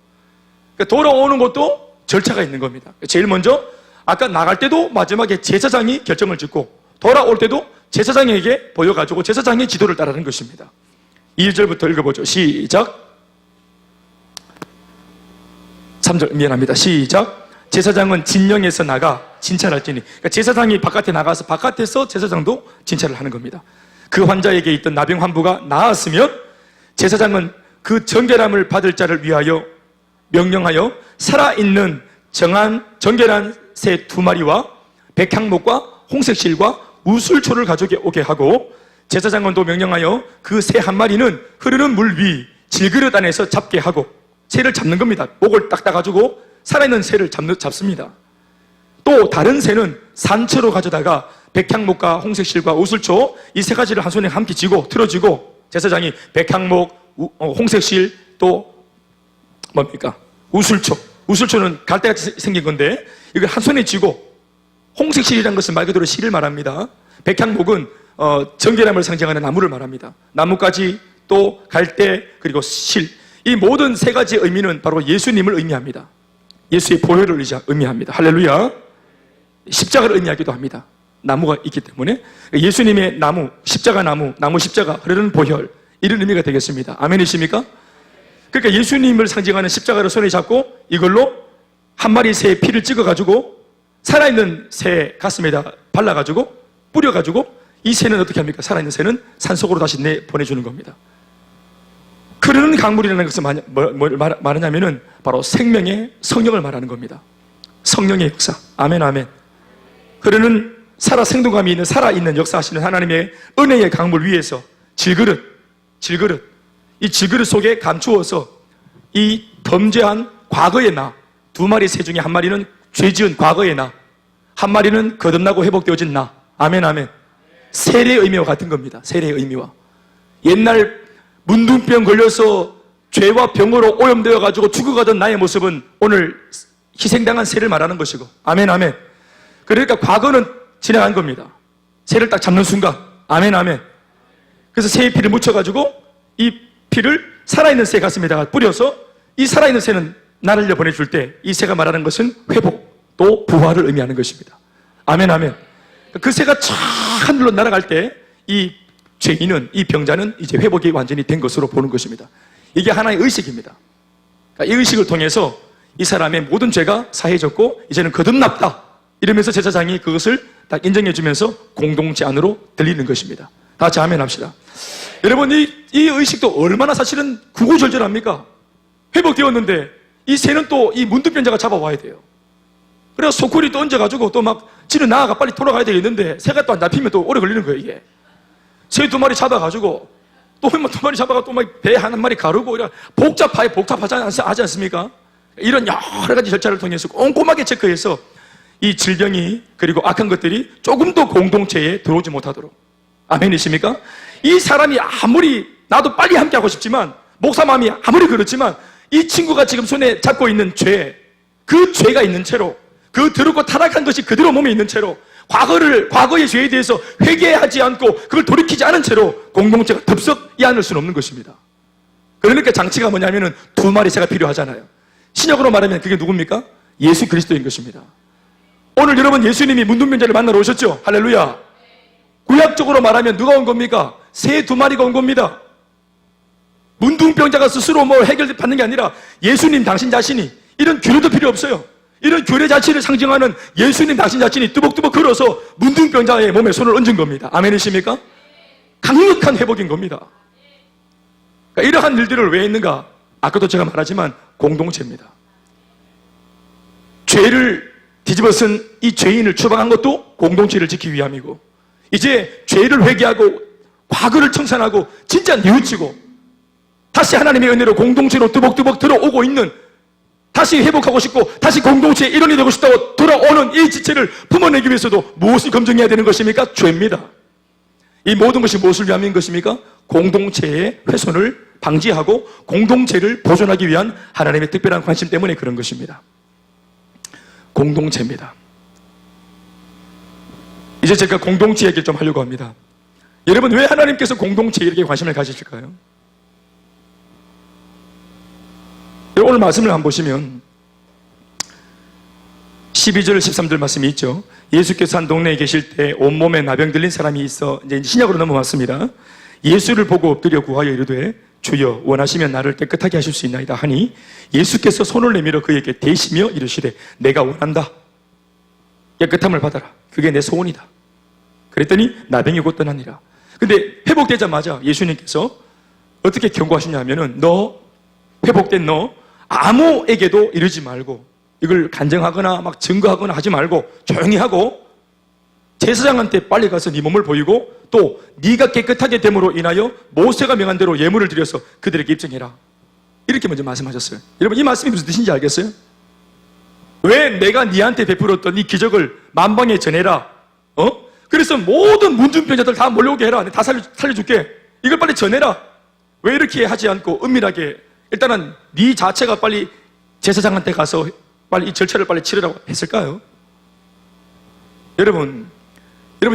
그러니까 돌아오는 것도 절차가 있는 겁니다. 제일 먼저 아까 나갈 때도 마지막에 제사장이 결정을 짓고 돌아올 때도 제사장에게 보여가지고 제사장의 지도를 따르는 것입니다. 2절부터 읽어보죠. 시작. 3절 미안합니다. 시작. 제사장은 진영에서 나가 진찰할지니, 그러니까 제사장이 바깥에 나가서 바깥에서 제사장도 진찰을 하는 겁니다. 그 환자에게 있던 나병 환부가 나았으면 제사장은 그 정결함을 받을 자를 위하여 명령하여 살아있는 정결한 새 2마리와 백향목과 홍색실과 우슬초를 가져오게 하고 제사장은 또 명령하여 그 새 1마리는 흐르는 물 위 질그릇 안에서 잡게 하고 새를 잡는 겁니다. 목을 딱 따가지고 살아있는 새를 잡습니다. 또 다른 새는 산채로 가져다가 백향목과 홍색실과 우슬초 이 세 가지를 한 손에 함께 쥐고 틀어지고 제사장이 백향목, 홍색실 또 뭡니까? 우슬초는 갈대같이 생긴 건데 이걸 한 손에 쥐고 홍색실이라는 것은 말 그대로 실을 말합니다. 백향목은 정결함을 상징하는 나무를 말합니다. 나뭇가지 또 갈대, 그리고 실. 이 모든 세 가지 의미는 바로 예수님을 의미합니다. 예수의 보혈을 의미합니다. 할렐루야. 십자가를 의미하기도 합니다. 나무가 있기 때문에 예수님의 나무, 십자가 나무, 나무 십자가, 흐르는 보혈, 이런 의미가 되겠습니다. 아멘이십니까? 그러니까 예수님을 상징하는 십자가를 손에 잡고 이걸로 한 마리 새의 피를 찍어가지고 살아있는 새 가슴에다 발라가지고 뿌려가지고 이 새는 어떻게 합니까? 살아있는 새는 산속으로 다시 내보내주는 겁니다. 흐르는 강물이라는 것은 뭘 말하냐면은 바로 생명의 성령을 말하는 겁니다. 성령의 역사. 아멘, 아멘. 흐르는 생동감이 있는 살아있는 역사하시는 하나님의 은혜의 강물 위에서 질그릇, 이 질그릇 속에 감추어서 이 범죄한 과거의 나, 두 마리 새 중에 한 마리는 죄지은 과거의 나, 한 마리는 거듭나고 회복되어진 나. 아멘, 아멘. 세례의 의미와 같은 겁니다. 세례의 의미와. 옛날 문둥병 걸려서 죄와 병으로 오염되어 가지고 죽어가던 나의 모습은 오늘 희생당한 새를 말하는 것이고. 아멘, 아멘. 그러니까 과거는 지나간 겁니다. 새를 딱 잡는 순간. 아멘, 아멘. 그래서 새의 피를 묻혀가지고 이 피를 살아있는 새 가슴에다가 뿌려서 이 살아있는 새는 나를 보내줄 때 이 새가 말하는 것은 회복, 또 부활을 의미하는 것입니다. 아멘, 아멘. 그 새가 촥 하늘로 날아갈 때 이 죄인은, 이 병자는 이제 회복이 완전히 된 것으로 보는 것입니다. 이게 하나의 의식입니다. 그러니까 이 의식을 통해서 이 사람의 모든 죄가 사해졌고 이제는 거듭났다 이러면서 제사장이 그것을 딱 인정해주면서 공동체 안으로 들리는 것입니다. 다 같이 아멘 합시다. 여러분, 이 의식도 얼마나 사실은 구구절절합니까? 회복되었는데 이 새는 또 이 문둥병자가 잡아와야 돼요. 그래서 소쿠리 또 얹어가지고 또 막 지는 나아가 빨리 돌아가야 되겠는데 새가 또 안 잡히면 또 오래 걸리는 거예요, 이게. 새 두 마리 잡아가지고 또 두 마리 잡아가 또 막 배 한 마리 가르고 이런 복잡하지 않습니까? 이런 여러 가지 절차를 통해서 꼼꼼하게 체크해서 이 질병이 그리고 악한 것들이 조금 더 공동체에 들어오지 못하도록. 아멘이십니까? 이 사람이 아무리 나도 빨리 함께 하고 싶지만 목사 마음이 아무리 그렇지만 이 친구가 지금 손에 잡고 있는 죄, 그 죄가 있는 채로 그 더럽고 타락한 것이 그대로 몸에 있는 채로 과거의 죄에 대해서 회개하지 않고 그걸 돌이키지 않은 채로 공동체가 덥석이 않을 수는 없는 것입니다. 그러니까 장치가 뭐냐면은 두 마리 새가 필요하잖아요. 신약으로 말하면 그게 누굽니까? 예수 그리스도인 것입니다. 오늘 여러분 예수님이 문둥병자를 만나러 오셨죠? 할렐루야. 구약적으로 말하면 누가 온 겁니까? 새 두 마리가 온 겁니다. 문둥병자가 스스로 뭐 해결받는 게 아니라 예수님 당신 자신이, 이런 규례도 필요 없어요. 이런 규례 자체를 상징하는 예수님 당신 자신이 뚜벅뚜벅 걸어서 문둥병자의 몸에 손을 얹은 겁니다. 아멘이십니까? 강력한 회복인 겁니다. 그러니까 이러한 일들을 왜 했는가? 아까도 제가 말하지만 공동체입니다. 죄를 뒤집어 쓴 이 죄인을 추방한 것도 공동체를 지키기 위함이고, 이제 죄를 회개하고 과거를 청산하고 진짜 뉘우치고 다시 하나님의 은혜로 공동체로 뚜벅뚜벅 들어오고 있는, 다시 회복하고 싶고 다시 공동체의 일원이 되고 싶다고 돌아오는 이 지체를 품어내기 위해서도 무엇을 검증해야 되는 것입니까? 죄입니다. 이 모든 것이 무엇을 위함인 것입니까? 공동체의 훼손을 방지하고 공동체를 보존하기 위한 하나님의 특별한 관심 때문에 그런 것입니다. 공동체입니다. 이제 제가 공동체 얘기를 좀 하려고 합니다. 여러분, 왜 하나님께서 공동체에 이렇게 관심을 가지실까요? 오늘 말씀을 한번 보시면 12절 13절 말씀이 있죠. 예수께서 한 동네에 계실 때 온몸에 나병 들린 사람이 있어, 이제 신약으로 넘어왔습니다. 예수를 보고 엎드려 구하여 이르되 주여 원하시면 나를 깨끗하게 하실 수 있나이다 하니 예수께서 손을 내밀어 그에게 대시며 이르시되 내가 원한다. 깨끗함을 받아라. 그게 내 소원이다. 그랬더니 나병이 곧 떠나니라. 근데 회복되자마자 예수님께서 어떻게 경고하시냐면은 너 회복된 너 아무에게도 이르지 말고, 이걸 간증하거나 막 증거하거나 하지 말고 조용히 하고 제사장한테 빨리 가서 네 몸을 보이고 또 네가 깨끗하게 됨으로 인하여 모세가 명한 대로 예물을 드려서 그들에게 입증해라. 이렇게 먼저 말씀하셨어요. 여러분, 이 말씀이 무슨 뜻인지 알겠어요? 왜 내가 네한테 베풀었던 이 기적을 만방에 전해라. 그래서 모든 문둥병자들 다 몰려오게 해라. 내가 다 살려줄게. 이걸 빨리 전해라. 왜 이렇게 하지 않고 은밀하게 일단은 네 자체가 빨리 제사장한테 가서 빨리 이 절차를 빨리 치르라고 했을까요? 여러분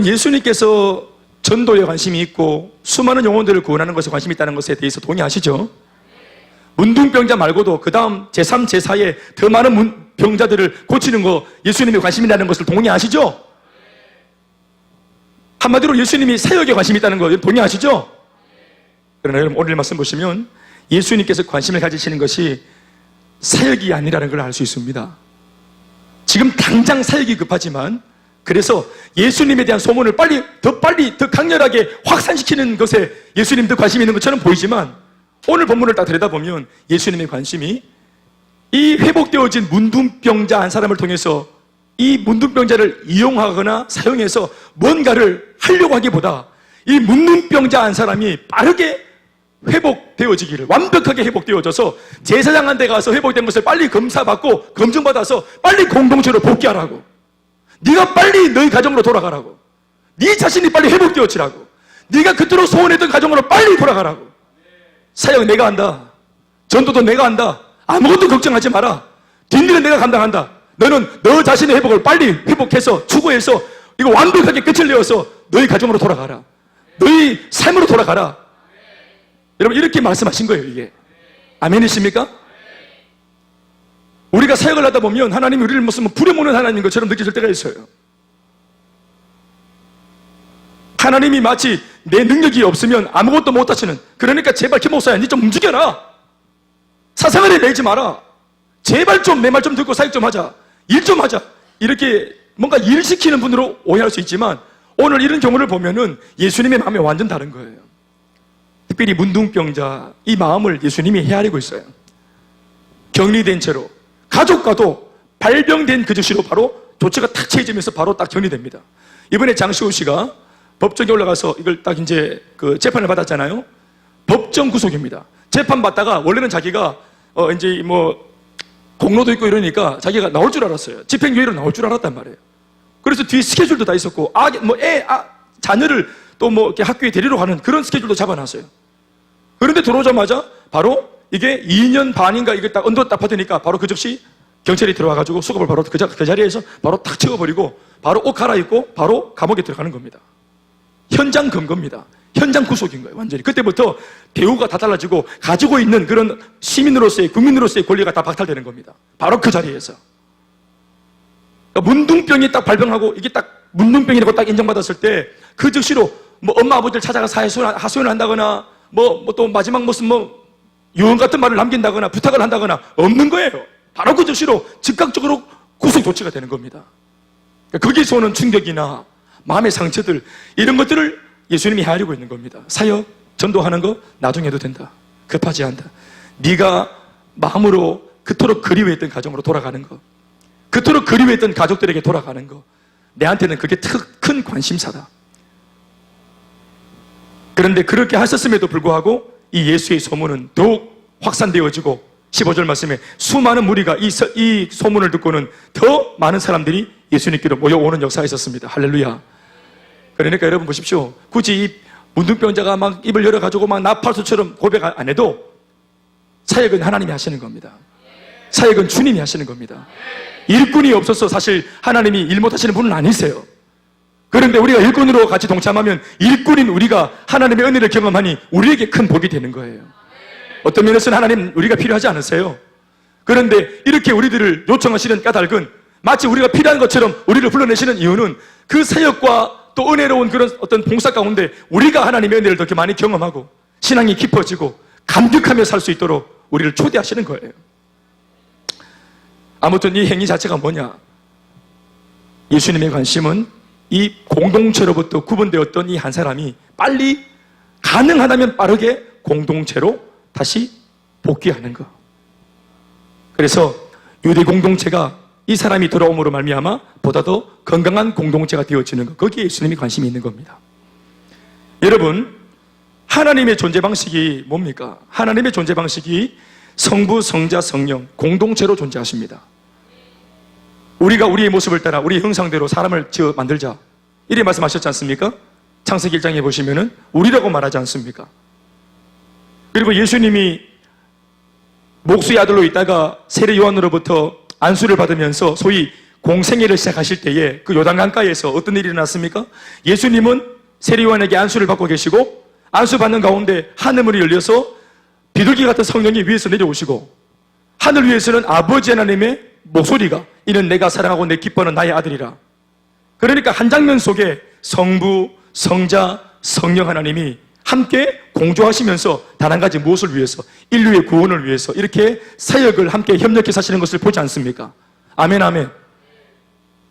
예수님께서 전도에 관심이 있고 수많은 영혼들을 구원하는 것에 관심이 있다는 것에 대해서 동의하시죠? 문둥병자 말고도 그 다음 제3, 제4에 더 많은 병자들을 고치는 거 예수님이 관심이 있다는 것을 동의하시죠? 한마디로 예수님이 사역에 관심이 있다는 거 동의하시죠? 그러나 여러분 오늘 말씀 보시면 예수님께서 관심을 가지시는 것이 사역이 아니라는 걸 알 수 있습니다. 지금 당장 사역이 급하지만 그래서 예수님에 대한 소문을 더 강렬하게 확산시키는 것에 예수님도 관심이 있는 것처럼 보이지만 오늘 본문을 딱 들여다보면 예수님의 관심이 이 회복되어진 문둥병자 한 사람을 통해서 이 문둥병자를 이용하거나 사용해서 뭔가를 하려고 하기보다 이 문둥병자 한 사람이 빠르게 회복되어지기를, 완벽하게 회복되어져서 제사장한테 가서 회복된 것을 빨리 검사받고 검증받아서 빨리 공동체로 복귀하라고, 네가 빨리 너희 가정으로 돌아가라고, 네 자신이 빨리 회복되어지라고, 네가 그토록 소원했던 가정으로 빨리 돌아가라고. 사역 내가 한다, 전도도 내가 한다, 아무것도 걱정하지 마라, 뒷일은 내가 감당한다. 너는 너 자신의 회복을 빨리 회복해서 추구해서 이거 완벽하게 끝을 내어서 너희 가정으로 돌아가라, 너희 삶으로 돌아가라. 여러분 이렇게 말씀하신 거예요. 이게 아멘이십니까? 우리가 사역을 하다 보면 하나님이 우리를 무슨 부려먹는 하나님인 것처럼 느껴질 때가 있어요. 하나님이 마치 내 능력이 없으면 아무것도 못 하시는, 그러니까 제발 김목사야 니 좀 움직여라, 사상을 내지 마라, 제발 좀 내 말 좀 듣고 사역 좀 하자, 일 좀 하자, 이렇게 뭔가 일 시키는 분으로 오해할 수 있지만 오늘 이런 경우를 보면은 예수님의 마음이 완전 다른 거예요. 특별히 문둥병자 이 마음을 예수님이 헤아리고 있어요. 격리된 채로 가족과도 발병된 그 즉시로 바로 조치가 탁 취해지면서 바로 딱 격리됩니다. 이번에 장시호 씨가 법정에 올라가서 이걸 딱 이제 그 재판을 받았잖아요. 법정 구속입니다. 재판 받다가 원래는 자기가 이제 뭐 공로도 있고 이러니까 자기가 나올 줄 알았어요. 집행유예로 나올 줄 알았단 말이에요. 그래서 뒤에 스케줄도 다 있었고 자녀를 또 뭐 이렇게 학교에 데리러 가는 그런 스케줄도 잡아놨어요. 그런데 들어오자마자 바로 이게 2년 반인가 이게 딱 언도 딱 받으니까 바로 그 즉시 경찰이 들어와가지고 수갑을 바로 그 자리에서 바로 탁 채워버리고 바로 옷 갈아입고 바로 감옥에 들어가는 겁니다. 현장 검거입니다. 현장 구속인 거예요. 완전히. 그때부터 대우가 다 달라지고 가지고 있는 그런 시민으로서의, 국민으로서의 권리가 다 박탈되는 겁니다. 바로 그 자리에서. 그러니까 문둥병이 딱 발병하고 이게 딱 문둥병이라고 딱 인정받았을 때 그 즉시로 뭐 엄마 아버지를 찾아가서 하소연을 한다거나 뭐 또 마지막 무슨 뭐 유언 같은 말을 남긴다거나 부탁을 한다거나 없는 거예요. 바로 그 즉시로 즉각적으로 구속 조치가 되는 겁니다. 그러니까 거기서 오는 충격이나 마음의 상처들 이런 것들을 예수님이 헤아리고 있는 겁니다. 사역, 전도하는 거 나중에 해도 된다. 급하지 않다. 네가 마음으로 그토록 그리워했던 가정으로 돌아가는 거, 그토록 그리워했던 가족들에게 돌아가는 거, 내한테는 그게 큰 관심사다. 그런데 그렇게 하셨음에도 불구하고 이 예수의 소문은 더욱 확산되어지고 15절 말씀에 수많은 무리가 이 소문을 듣고는 더 많은 사람들이 예수님께로 모여오는 역사가 있었습니다. 할렐루야. 그러니까 여러분 보십시오. 굳이 이 문둥병자가 막 입을 열어가지고 막 나팔수처럼 고백 안 해도 사역은 하나님이 하시는 겁니다. 사역은 주님이 하시는 겁니다. 일꾼이 없어서 사실 하나님이 일 못하시는 분은 아니세요. 그런데 우리가 일꾼으로 같이 동참하면 일꾼인 우리가 하나님의 은혜를 경험하니 우리에게 큰 복이 되는 거예요. 어떤 면에서는 하나님 우리가 필요하지 않으세요. 그런데 이렇게 우리들을 요청하시는 까닭은 마치 우리가 필요한 것처럼 우리를 불러내시는 이유는 그 사역과 또 은혜로운 그런 어떤 봉사 가운데 우리가 하나님의 은혜를 더 많이 경험하고 신앙이 깊어지고 감격하며 살 수 있도록 우리를 초대하시는 거예요. 아무튼 이 행위 자체가 뭐냐? 예수님의 관심은 이 공동체로부터 구분되었던 이 한 사람이 빨리 가능하다면 빠르게 공동체로 다시 복귀하는 것. 그래서 유대 공동체가 이 사람이 돌아옴으로 말미암아 보다 더 건강한 공동체가 되어지는 것, 거기에 예수님이 관심이 있는 겁니다. 여러분, 하나님의 존재 방식이 뭡니까? 하나님의 존재 방식이 성부, 성자, 성령 공동체로 존재하십니다. 우리가 우리의 모습을 따라 우리의 형상대로 사람을 지어 만들자, 이래 말씀하셨지 않습니까? 창세기 1장에 보시면은 우리라고 말하지 않습니까? 그리고 예수님이 목수의 아들로 있다가 세례 요한으로부터 안수를 받으면서 소위 공생애를 시작하실 때에 그 요단강가에서 어떤 일이 일어났습니까? 예수님은 세리요한에게 안수를 받고 계시고 안수 받는 가운데 하늘문이 열려서 비둘기 같은 성령이 위에서 내려오시고 하늘 위에서는 아버지 하나님의 목소리가 이는 내가 사랑하고 내 기뻐하는 나의 아들이라. 그러니까 한 장면 속에 성부, 성자, 성령 하나님이 함께 공조하시면서 단 한 가지 무엇을 위해서? 인류의 구원을 위해서 이렇게 사역을 함께 협력해 사시는 것을 보지 않습니까? 아멘, 아멘.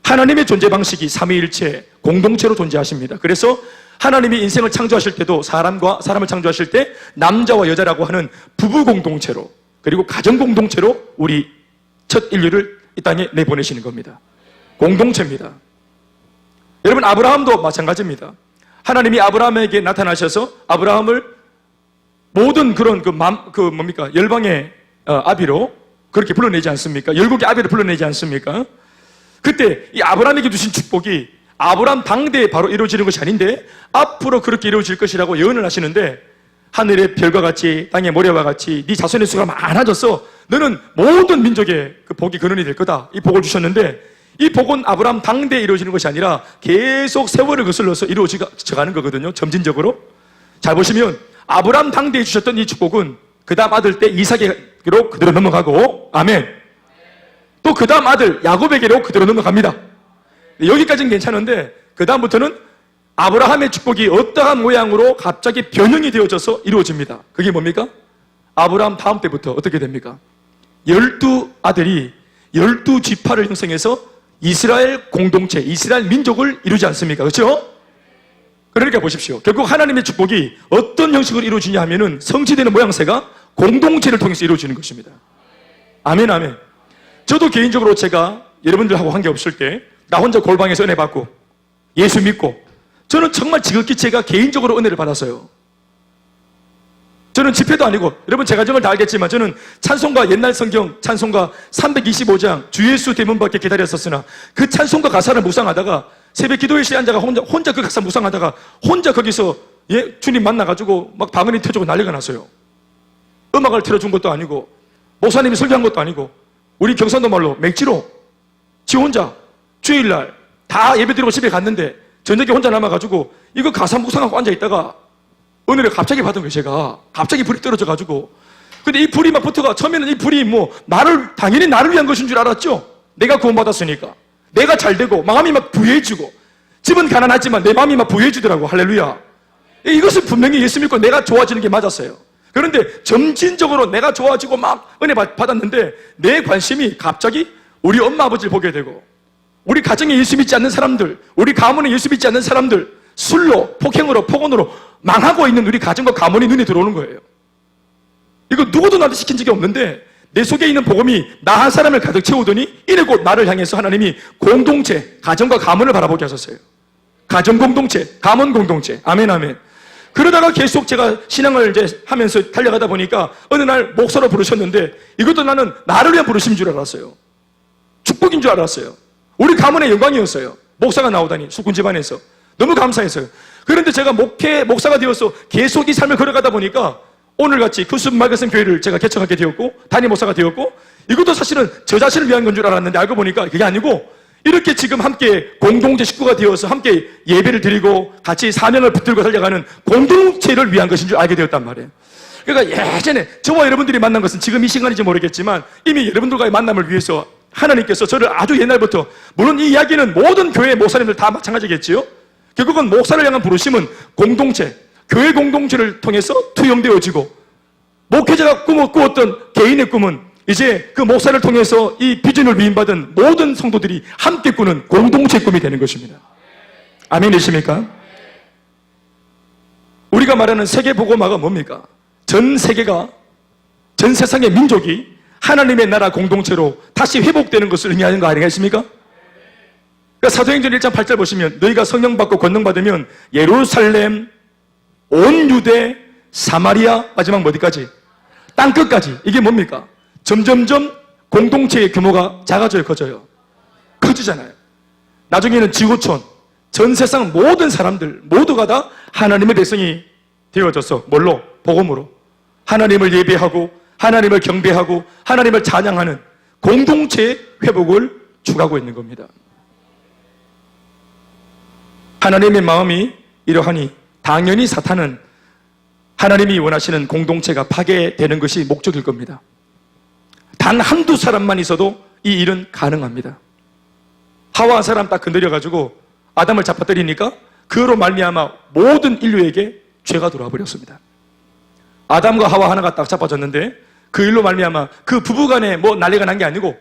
하나님의 존재 방식이 삼위일체 공동체로 존재하십니다. 그래서 하나님이 인생을 창조하실 때도 사람과 사람을 창조하실 때 남자와 여자라고 하는 부부 공동체로 그리고 가정 공동체로 우리 첫 인류를 이 땅에 내보내시는 겁니다. 공동체입니다. 여러분, 아브라함도 마찬가지입니다. 하나님이 아브라함에게 나타나셔서 아브라함을 모든 그런 열방의 아비로 그렇게 불러내지 않습니까? 열국의 아비로 불러내지 않습니까? 그때 이 아브라함에게 주신 축복이 아브라함 당대에 바로 이루어지는 것이 아닌데 앞으로 그렇게 이루어질 것이라고 예언을 하시는데 하늘의 별과 같이 땅의 모래와 같이 네 자손의 수가 많아져서 너는 모든 민족의 그 복이 근원이 될 거다. 이 복을 주셨는데 이 복은 아브라함 당대에 이루어지는 것이 아니라 계속 세월을 거슬러서 이루어져가는 거거든요. 점진적으로. 잘 보시면 아브라함 당대에 주셨던 이 축복은 그 다음 아들 때 이삭에게로 그대로 넘어가고 아멘. 또 그 다음 아들 야곱에게로 그대로 넘어갑니다. 여기까지는 괜찮은데 그 다음부터는 아브라함의 축복이 어떠한 모양으로 갑자기 변형이 되어져서 이루어집니다. 그게 뭡니까? 아브라함 다음 때부터 어떻게 됩니까? 12아들이 12지파를 형성해서 이스라엘 공동체, 이스라엘 민족을 이루지 않습니까? 그렇죠? 그러니까 보십시오. 결국 하나님의 축복이 어떤 형식으로 이루어지냐 하면은 성취되는 모양새가 공동체를 통해서 이루어지는 것입니다. 아멘, 아멘. 저도 개인적으로 제가 여러분들하고 관계없을 때 나 혼자 골방에서 은혜 받고 예수 믿고 저는 정말 지극히 제가 개인적으로 은혜를 받았어요. 저는 집회도 아니고 여러분 제 가정을 다 알겠지만 저는 찬송가 옛날 성경 찬송가 325장 주 예수 대문 밖에 기다렸었으나 그 찬송가 가사를 묵상하다가 새벽 기도회 시에 앉아가 혼자 그 가사 묵상하다가 혼자 거기서 주님 만나가지고 막 방언이 터지고 난리가 났어요. 음악을 틀어준 것도 아니고 목사님이 설교한 것도 아니고 우리 경상도 말로 맥지로 지 혼자 주일날 다 예배드리고 집에 갔는데 저녁에 혼자 남아가지고 이거 가사 묵상하고 앉아있다가 은혜를 갑자기 받은 거예요. 제가 갑자기 불이 떨어져가지고 근데 이 불이 막 붙어가 처음에는 이 불이 당연히 나를 위한 것인 줄 알았죠. 내가 구원받았으니까 내가 잘되고 마음이 막 부유해지고 집은 가난하지만 내 마음이 막 부유해지더라고. 할렐루야. 이것은 분명히 예수 믿고 내가 좋아지는 게 맞았어요. 그런데 점진적으로 내가 좋아지고 막 은혜 받았는데 내 관심이 갑자기 우리 엄마 아버지를 보게 되고 우리 가정에 예수 믿지 않는 사람들, 우리 가문에 예수 믿지 않는 사람들, 술로, 폭행으로, 폭언으로 망하고 있는 우리 가정과 가문이 눈에 들어오는 거예요. 이거 누구도 나한테 시킨 적이 없는데 내 속에 있는 복음이 나 한 사람을 가득 채우더니 이래 곧 나를 향해서 하나님이 공동체, 가정과 가문을 바라보게 하셨어요. 가정 공동체, 가문 공동체. 아멘, 아멘. 그러다가 계속 제가 신앙을 이제 하면서 달려가다 보니까 어느 날 목사로 부르셨는데 이것도 나는 나를 위한 부르심인 줄 알았어요. 축복인 줄 알았어요. 우리 가문의 영광이었어요. 목사가 나오다니 수군 집안에서 너무 감사했어요. 그런데 제가 목사가 되어서 계속 이 삶을 걸어가다 보니까 오늘같이 구습 맑은 교회를 제가 개척하게 되었고 담임 목사가 되었고 이것도 사실은 저 자신을 위한 건 줄 알았는데 알고 보니까 그게 아니고 이렇게 지금 함께 공동체 식구가 되어서 함께 예배를 드리고 같이 사명을 붙들고 살려가는 공동체를 위한 것인 줄 알게 되었단 말이에요. 그러니까 예전에 저와 여러분들이 만난 것은 지금 이 시간인지 모르겠지만 이미 여러분들과의 만남을 위해서 하나님께서 저를 아주 옛날부터 물론 이 이야기는 모든 교회 목사님들 다 마찬가지겠지요. 결국은 목사를 향한 부르심은 공동체, 교회 공동체를 통해서 투영되어지고 목회자가 꾸었던 개인의 꿈은 이제 그 목사를 통해서 이 비전을 위임받은 모든 성도들이 함께 꾸는 공동체 꿈이 되는 것입니다. 아멘이십니까? 우리가 말하는 세계복음화가 뭡니까? 전 세계가 전 세상의 민족이 하나님의 나라 공동체로 다시 회복되는 것을 의미하는 거 아니겠습니까? 그러니까 사도행전 1장 8절 보시면 너희가 성령 받고 권능 받으면 예루살렘, 온 유대, 사마리아, 마지막 어디까지? 땅끝까지. 이게 뭡니까? 점점점 공동체의 규모가 작아져요, 커져요? 커지잖아요. 나중에는 지구촌, 전 세상 모든 사람들 모두가 다 하나님의 백성이 되어져서 뭘로? 복음으로 하나님을 예배하고 하나님을 경배하고 하나님을 찬양하는 공동체의 회복을 추구하고 있는 겁니다. 하나님의 마음이 이러하니 당연히 사탄은 하나님이 원하시는 공동체가 파괴되는 것이 목적일 겁니다. 단 한두 사람만 있어도 이 일은 가능합니다. 하와 한 사람 딱 건드려가지고 아담을 잡아뜨리니까 그로 말미암아 모든 인류에게 죄가 들어와 버렸습니다. 아담과 하와 하나가 딱 잡아졌는데 그 일로 말미암아 그 부부간에 뭐 난리가 난 게 아니고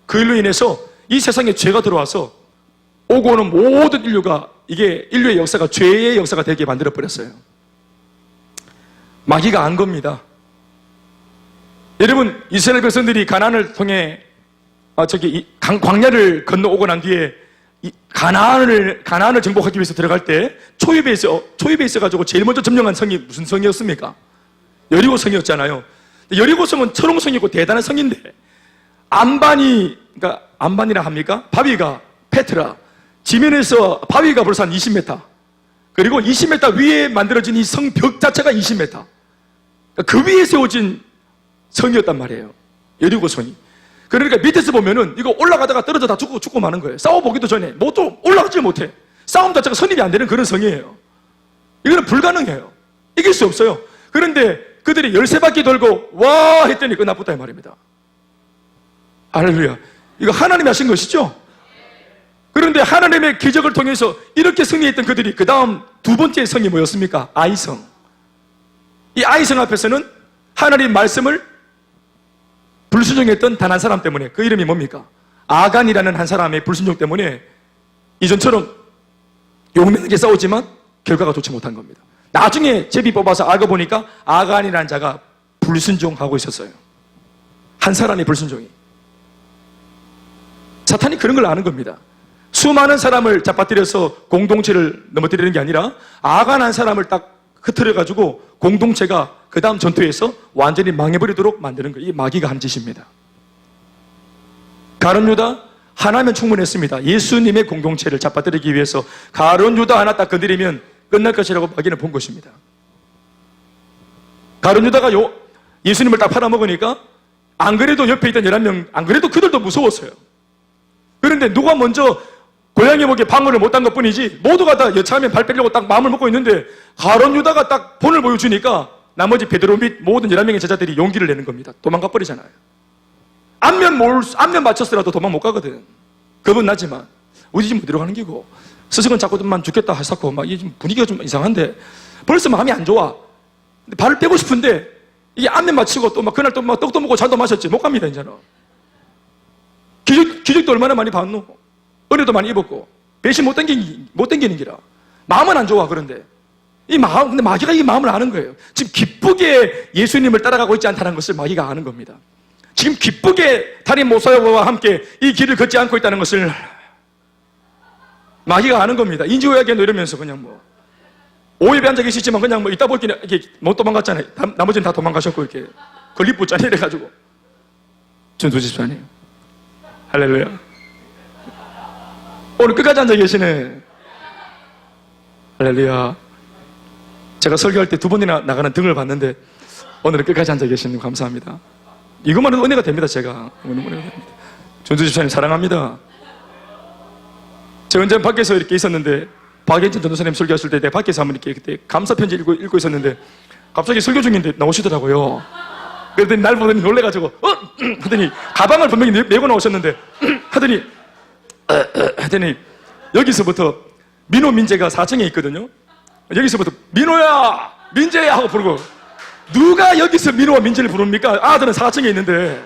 그 일로 인해서 이 세상에 죄가 들어와서 오고 오는 모든 인류가 이게 인류의 역사가 죄의 역사가 되게 만들어 버렸어요. 마귀가 안 겁니다. 여러분, 이스라엘 백성들이 가나안을 통해 광야를 건너오고 난 뒤에 가나안을 정복하기 위해서 들어갈 때 초입에 있어가지고 제일 먼저 점령한 성이 무슨 성이었습니까? 여리고 성이었잖아요. 여리고 성은 철옹성이고 대단한 성인데 그러니까 안반이라 합니까? 바위가 페트라 지면에서 바위가 벌써 한 20m 그리고 20m 위에 만들어진 이 성벽 자체가 20m 그 위에 세워진 성이었단 말이에요. 여리고 성이. 그러니까 밑에서 보면은 이거 올라가다가 떨어져 다 죽고 마는 거예요. 싸워보기도 전에 또 올라가지 못해. 싸움 자체가 선입이 안 되는 그런 성이에요. 이거는 불가능해요. 이길 수 없어요. 그런데 그들이 13바퀴 돌고 와 했더니 끝났다 이 말입니다. 할렐루야. 이거 하나님이 하신 것이죠. 그런데 하나님의 기적을 통해서 이렇게 승리했던 그들이 그 다음 두 번째 성이 뭐였습니까? 아이성. 이 아이성 앞에서는 하나님 말씀을 불순종했던 단 한 사람 때문에 그 이름이 뭡니까? 아간이라는 한 사람의 불순종 때문에 이전처럼 용맹하게 싸우지만 결과가 좋지 못한 겁니다. 나중에 제비 뽑아서 알고 보니까 아간이라는 자가 불순종하고 있었어요. 한 사람의 불순종이. 사탄이 그런 걸 아는 겁니다. 수많은 사람을 잡아뜨려서 공동체를 넘어뜨리는 게 아니라 아간 한 사람을 딱 흐트려가지고 공동체가 그 다음 전투에서 완전히 망해버리도록 만드는 거예요. 이 마귀가 한 짓입니다. 가룟 유다 하나면 충분했습니다. 예수님의 공동체를 잡아뜨리기 위해서 가룟 유다 하나 딱 건드리면 끝날 것이라고 마귀는 본 것입니다. 가룟 유다가 예수님을 딱 팔아먹으니까 안 그래도 옆에 있던 11명 안 그래도 그들도 무서웠어요. 그런데 누가 먼저 고양이 목에 방울을 못한 것 뿐이지 모두가 다 여차하면 발 빼려고 딱 마음을 먹고 있는데 가룟 유다가 딱 본을 보여주니까 나머지 베드로 및 모든 11명의 제자들이 용기를 내는 겁니다. 도망가 버리잖아요. 안면 맞췄더라도 도망 못 가거든. 겁은 나지만 우리 집 어디로 가는 기고 스승은 자꾸만 죽겠다 하셨고 막 이 분위기가 좀 이상한데 벌써 마음이 안 좋아. 근데 발을 빼고 싶은데 이게 안면 맞추고 또 막 그날 또 막 떡도 먹고 잔도 마셨지 못 갑니다 이제는. 기적도 얼마나 많이 봤노. 은혜도 많이 입었고 배신 못 당기는 기라. 마음은 안 좋아. 그런데 근데 마귀가 이 마음을 아는 거예요. 지금 기쁘게 예수님을 따라가고 있지 않다는 것을 마귀가 아는 겁니다. 지금 기쁘게 담임 목사와 함께 이 길을 걷지 않고 있다는 것을 마귀가 아는 겁니다. 인지오야기노 이러면서 그냥 뭐 오입에 앉아 계시지만 그냥 뭐 이따 볼게 이렇게 못 도망갔잖아요. 나머지는 다 도망가셨고 이렇게 걸리붙잖아요. 이래가지고 전도 집사님 할렐루야. 오늘 끝까지 앉아 계시네. 할렐루야. 제가 설교할 때 2번이나 나가는 등을 봤는데 오늘은 끝까지 앉아 계시는 감사합니다. 이것만은 은혜가 됩니다. 제가 은혜가 됩니다. 전주 집사님 사랑합니다. 제가 언제 밖에서 이렇게 있었는데 박예진 전도사님 설교하실 때 내가 밖에서 한번 이렇게 그때 감사 편지 읽고 있었는데 갑자기 설교 중인데 나오시더라고요. 그랬더니 날 보더니 놀래가지고 하더니 가방을 분명히 메고 나오셨는데 하더니 여기서부터 민호 민재가 4층에 있거든요. 여기서부터 민호야 민재야 하고 부르고 누가 여기서 민호와 민재를 부릅니까? 아들은 4층에 있는데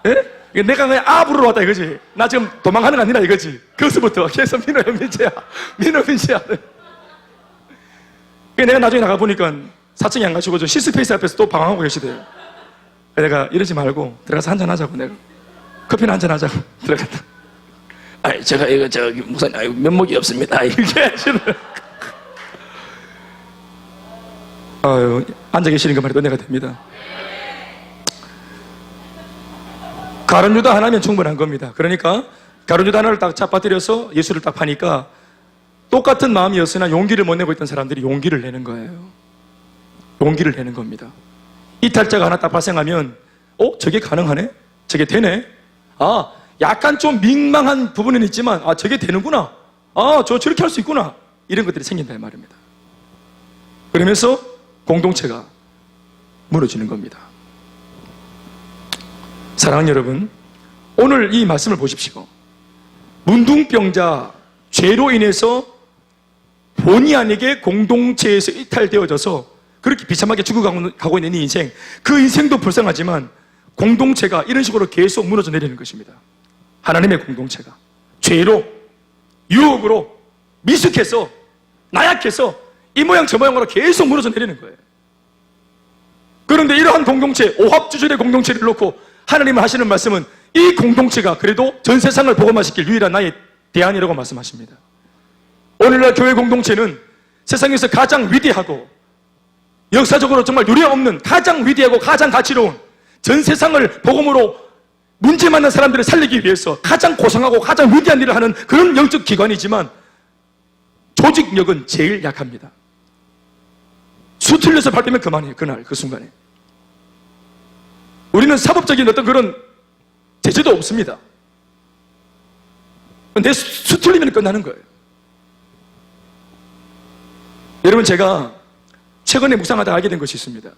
예? 내가 그냥 부르러 왔다 이거지. 나 지금 도망가는 거 아니라 이거지. 거기서부터 계속 민호야 민재야 민호 민재야. 내가 나중에 나가보니까 4층에 안 가시고 저 시스페이스 앞에서 또 방황하고 계시대요. 내가 이러지 말고 들어가서 한잔하자고 내가 커피나 한잔하자고 들어갔다. 아이 제가 이거 목사님 면목이 없습니다 이렇게 하시는. 아유 앉아 계시는 것만 해도 은혜가 됩니다. 가룟 유다 하나면 충분한 겁니다. 그러니까 가룟 유다 하나를 딱 잡아뜨려서 예수를 딱 파니까 똑같은 마음이었으나 용기를 못 내고 있던 사람들이 용기를 내는 거예요. 용기를 내는 겁니다. 이탈자가 하나 딱 발생하면 저게 가능하네? 저게 되네? 약간 좀 민망한 부분은 있지만 저게 되는구나. 저렇게 할 수 있구나. 이런 것들이 생긴다 이 말입니다. 그러면서 공동체가 무너지는 겁니다. 사랑하는 여러분, 오늘 이 말씀을 보십시오. 문둥병자, 죄로 인해서 본의 아니게 공동체에서 이탈되어져서 그렇게 비참하게 죽어가고 있는 이 인생, 그 인생도 불쌍하지만 공동체가 이런 식으로 계속 무너져 내리는 것입니다. 하나님의 공동체가 죄로, 유혹으로, 미숙해서, 나약해서 이 모양 저 모양으로 계속 무너져 내리는 거예요. 그런데 이러한 공동체, 오합지졸의 공동체를 놓고 하나님은 하시는 말씀은 이 공동체가 그래도 전 세상을 복음화시킬 유일한 나의 대안이라고 말씀하십니다. 오늘날 교회 공동체는 세상에서 가장 위대하고 역사적으로 정말 유례없는 가장 위대하고 가장 가치로운 전 세상을 복음으로 문제 많은 사람들을 살리기 위해서 가장 고상하고 가장 위대한 일을 하는 그런 영적 기관이지만 조직력은 제일 약합니다. 수틀려서 밟히면 그만이에요. 그날 그 순간에 우리는 사법적인 어떤 그런 제재도 없습니다. 내 수틀리면 끝나는 거예요. 여러분, 제가 최근에 묵상하다 알게 된 것이 있습니다.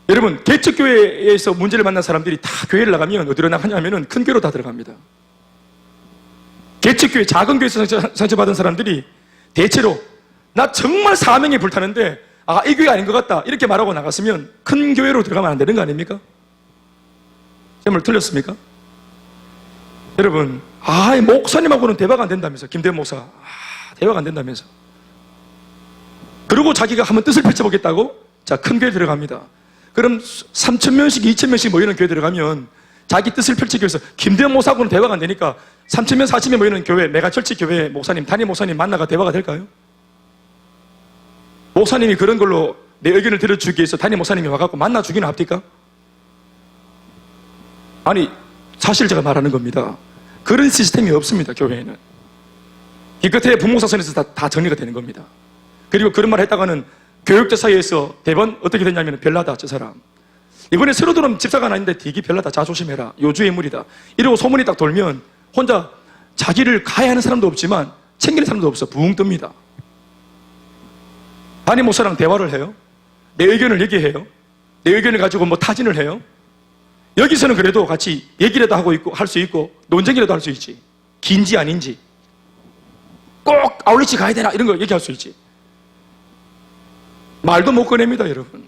여러분, 개척교회에서 문제를 만난 사람들이 다 교회를 나가면 어디로 나가냐면 큰 교회로 다 들어갑니다. 개척교회, 작은 교회에서 상처받은 사람들이 대체로 나 정말 사명에 불타는데 이 교회가 아닌 것 같다 이렇게 말하고 나갔으면 큰 교회로 들어가면 안 되는 거 아닙니까? 제 말 틀렸습니까? 여러분, 목사님하고는 대화가 안 된다면서, 김대현 목사 대화가 안 된다면서, 그리고 자기가 한번 뜻을 펼쳐보겠다고 자, 큰 교회 들어갑니다. 그럼 3,000명씩 2,000명씩 모이는 교회 들어가면 자기 뜻을 펼치기 위해서 김대현 목사하고는 대화가 안 되니까 3,000명 4,000명 모이는 교회, 메가철치 교회 목사님, 담임 목사님 만나가 대화가 될까요? 목사님이 그런 걸로 내 의견을 들어주기 위해서 담임 목사님이 와갖고 만나주기는 합니까? 아니, 사실 제가 말하는 겁니다. 그런 시스템이 없습니다. 교회에는 기껏해 부목사선에서 다 정리가 되는 겁니다. 그리고 그런 말 했다가는 교육자 사이에서 대번 어떻게 됐냐면 별나다 저 사람 이번에 새로 들어온 집사가 아닌데 되게 별나다, 자 조심해라, 요주의 물이다 이러고 소문이 딱 돌면 혼자 자기를 가야 하는 사람도 없지만 챙기는 사람도 없어 붕 뜹니다. 담임 목사랑 대화를 해요. 내 의견을 얘기해요. 내 의견을 가지고 뭐 타진을 해요. 여기서는 그래도 같이 얘기라도 하고 있고 할 수 있고 논쟁이라도 할 수 있지. 긴지 아닌지 꼭 아울렛이 가야 되나 이런 거 얘기할 수 있지. 말도 못 꺼냅니다. 여러분,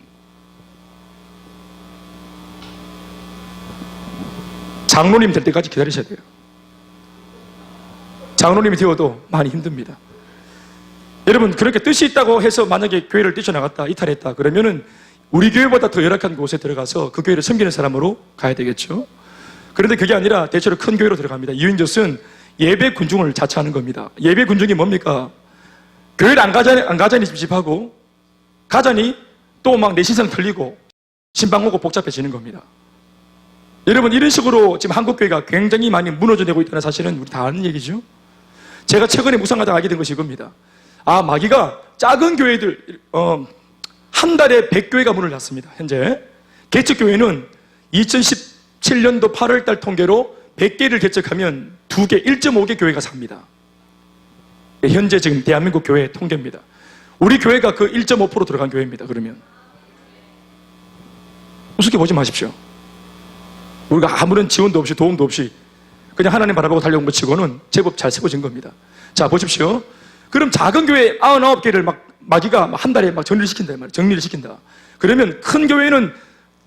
장로님 될 때까지 기다리셔야 돼요. 장로님이 되어도 많이 힘듭니다. 여러분, 그렇게 뜻이 있다고 해서 만약에 교회를 뛰쳐나갔다 이탈했다 그러면은 우리 교회보다 더 열악한 곳에 들어가서 그 교회를 섬기는 사람으로 가야 되겠죠. 그런데 그게 아니라 대체로 큰 교회로 들어갑니다. 이윤젓은 예배 군중을 자처하는 겁니다. 예배 군중이 뭡니까? 교회를 안 가자니 찝찝하고 가자니 또 막 내 신상 틀리고 신방 오고 복잡해지는 겁니다. 여러분, 이런 식으로 지금 한국교회가 굉장히 많이 무너져내고 있다는 사실은 우리 다 아는 얘기죠. 제가 최근에 묵상하다가 알게 된 것이 이겁니다. 마귀가 작은 교회들 한 달에 100교회가 문을 닫습니다. 현재 개척교회는 2017년도 8월달 통계로 100개를 개척하면 2개, 1.5개 교회가 삽니다. 현재 지금 대한민국 교회 통계입니다. 우리 교회가 그 1.5% 들어간 교회입니다. 그러면 우습게 보지 마십시오. 우리가 아무런 지원도 없이 도움도 없이 그냥 하나님 바라보고 달려온 것 치고는 제법 잘 세워진 겁니다. 자, 보십시오. 그럼 작은 교회 99개를 마귀가 한 달에 정리를 시킨다 말이에요. 정리를 시킨다. 그러면 큰 교회는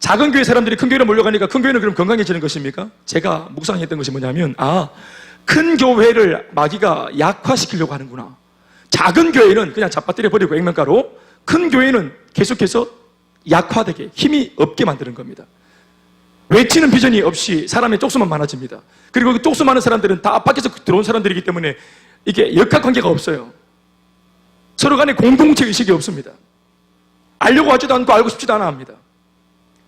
작은 교회 사람들이 큰 교회로 몰려가니까 큰 교회는 그럼 건강해지는 것입니까? 제가 묵상했던 것이 뭐냐면 큰 교회를 마귀가 약화시키려고 하는구나. 작은 교회는 그냥 잡아뜨려 버리고 액면가로, 큰 교회는 계속해서 약화되게 힘이 없게 만드는 겁니다. 외치는 비전이 없이 사람의 쪽수만 많아집니다. 그리고 그 쪽수 많은 사람들은 다 밖에서 들어온 사람들이기 때문에 이게 역학관계가 없어요. 서로 간에 공동체 의식이 없습니다. 알려고 하지도 않고 알고 싶지도 않아 합니다.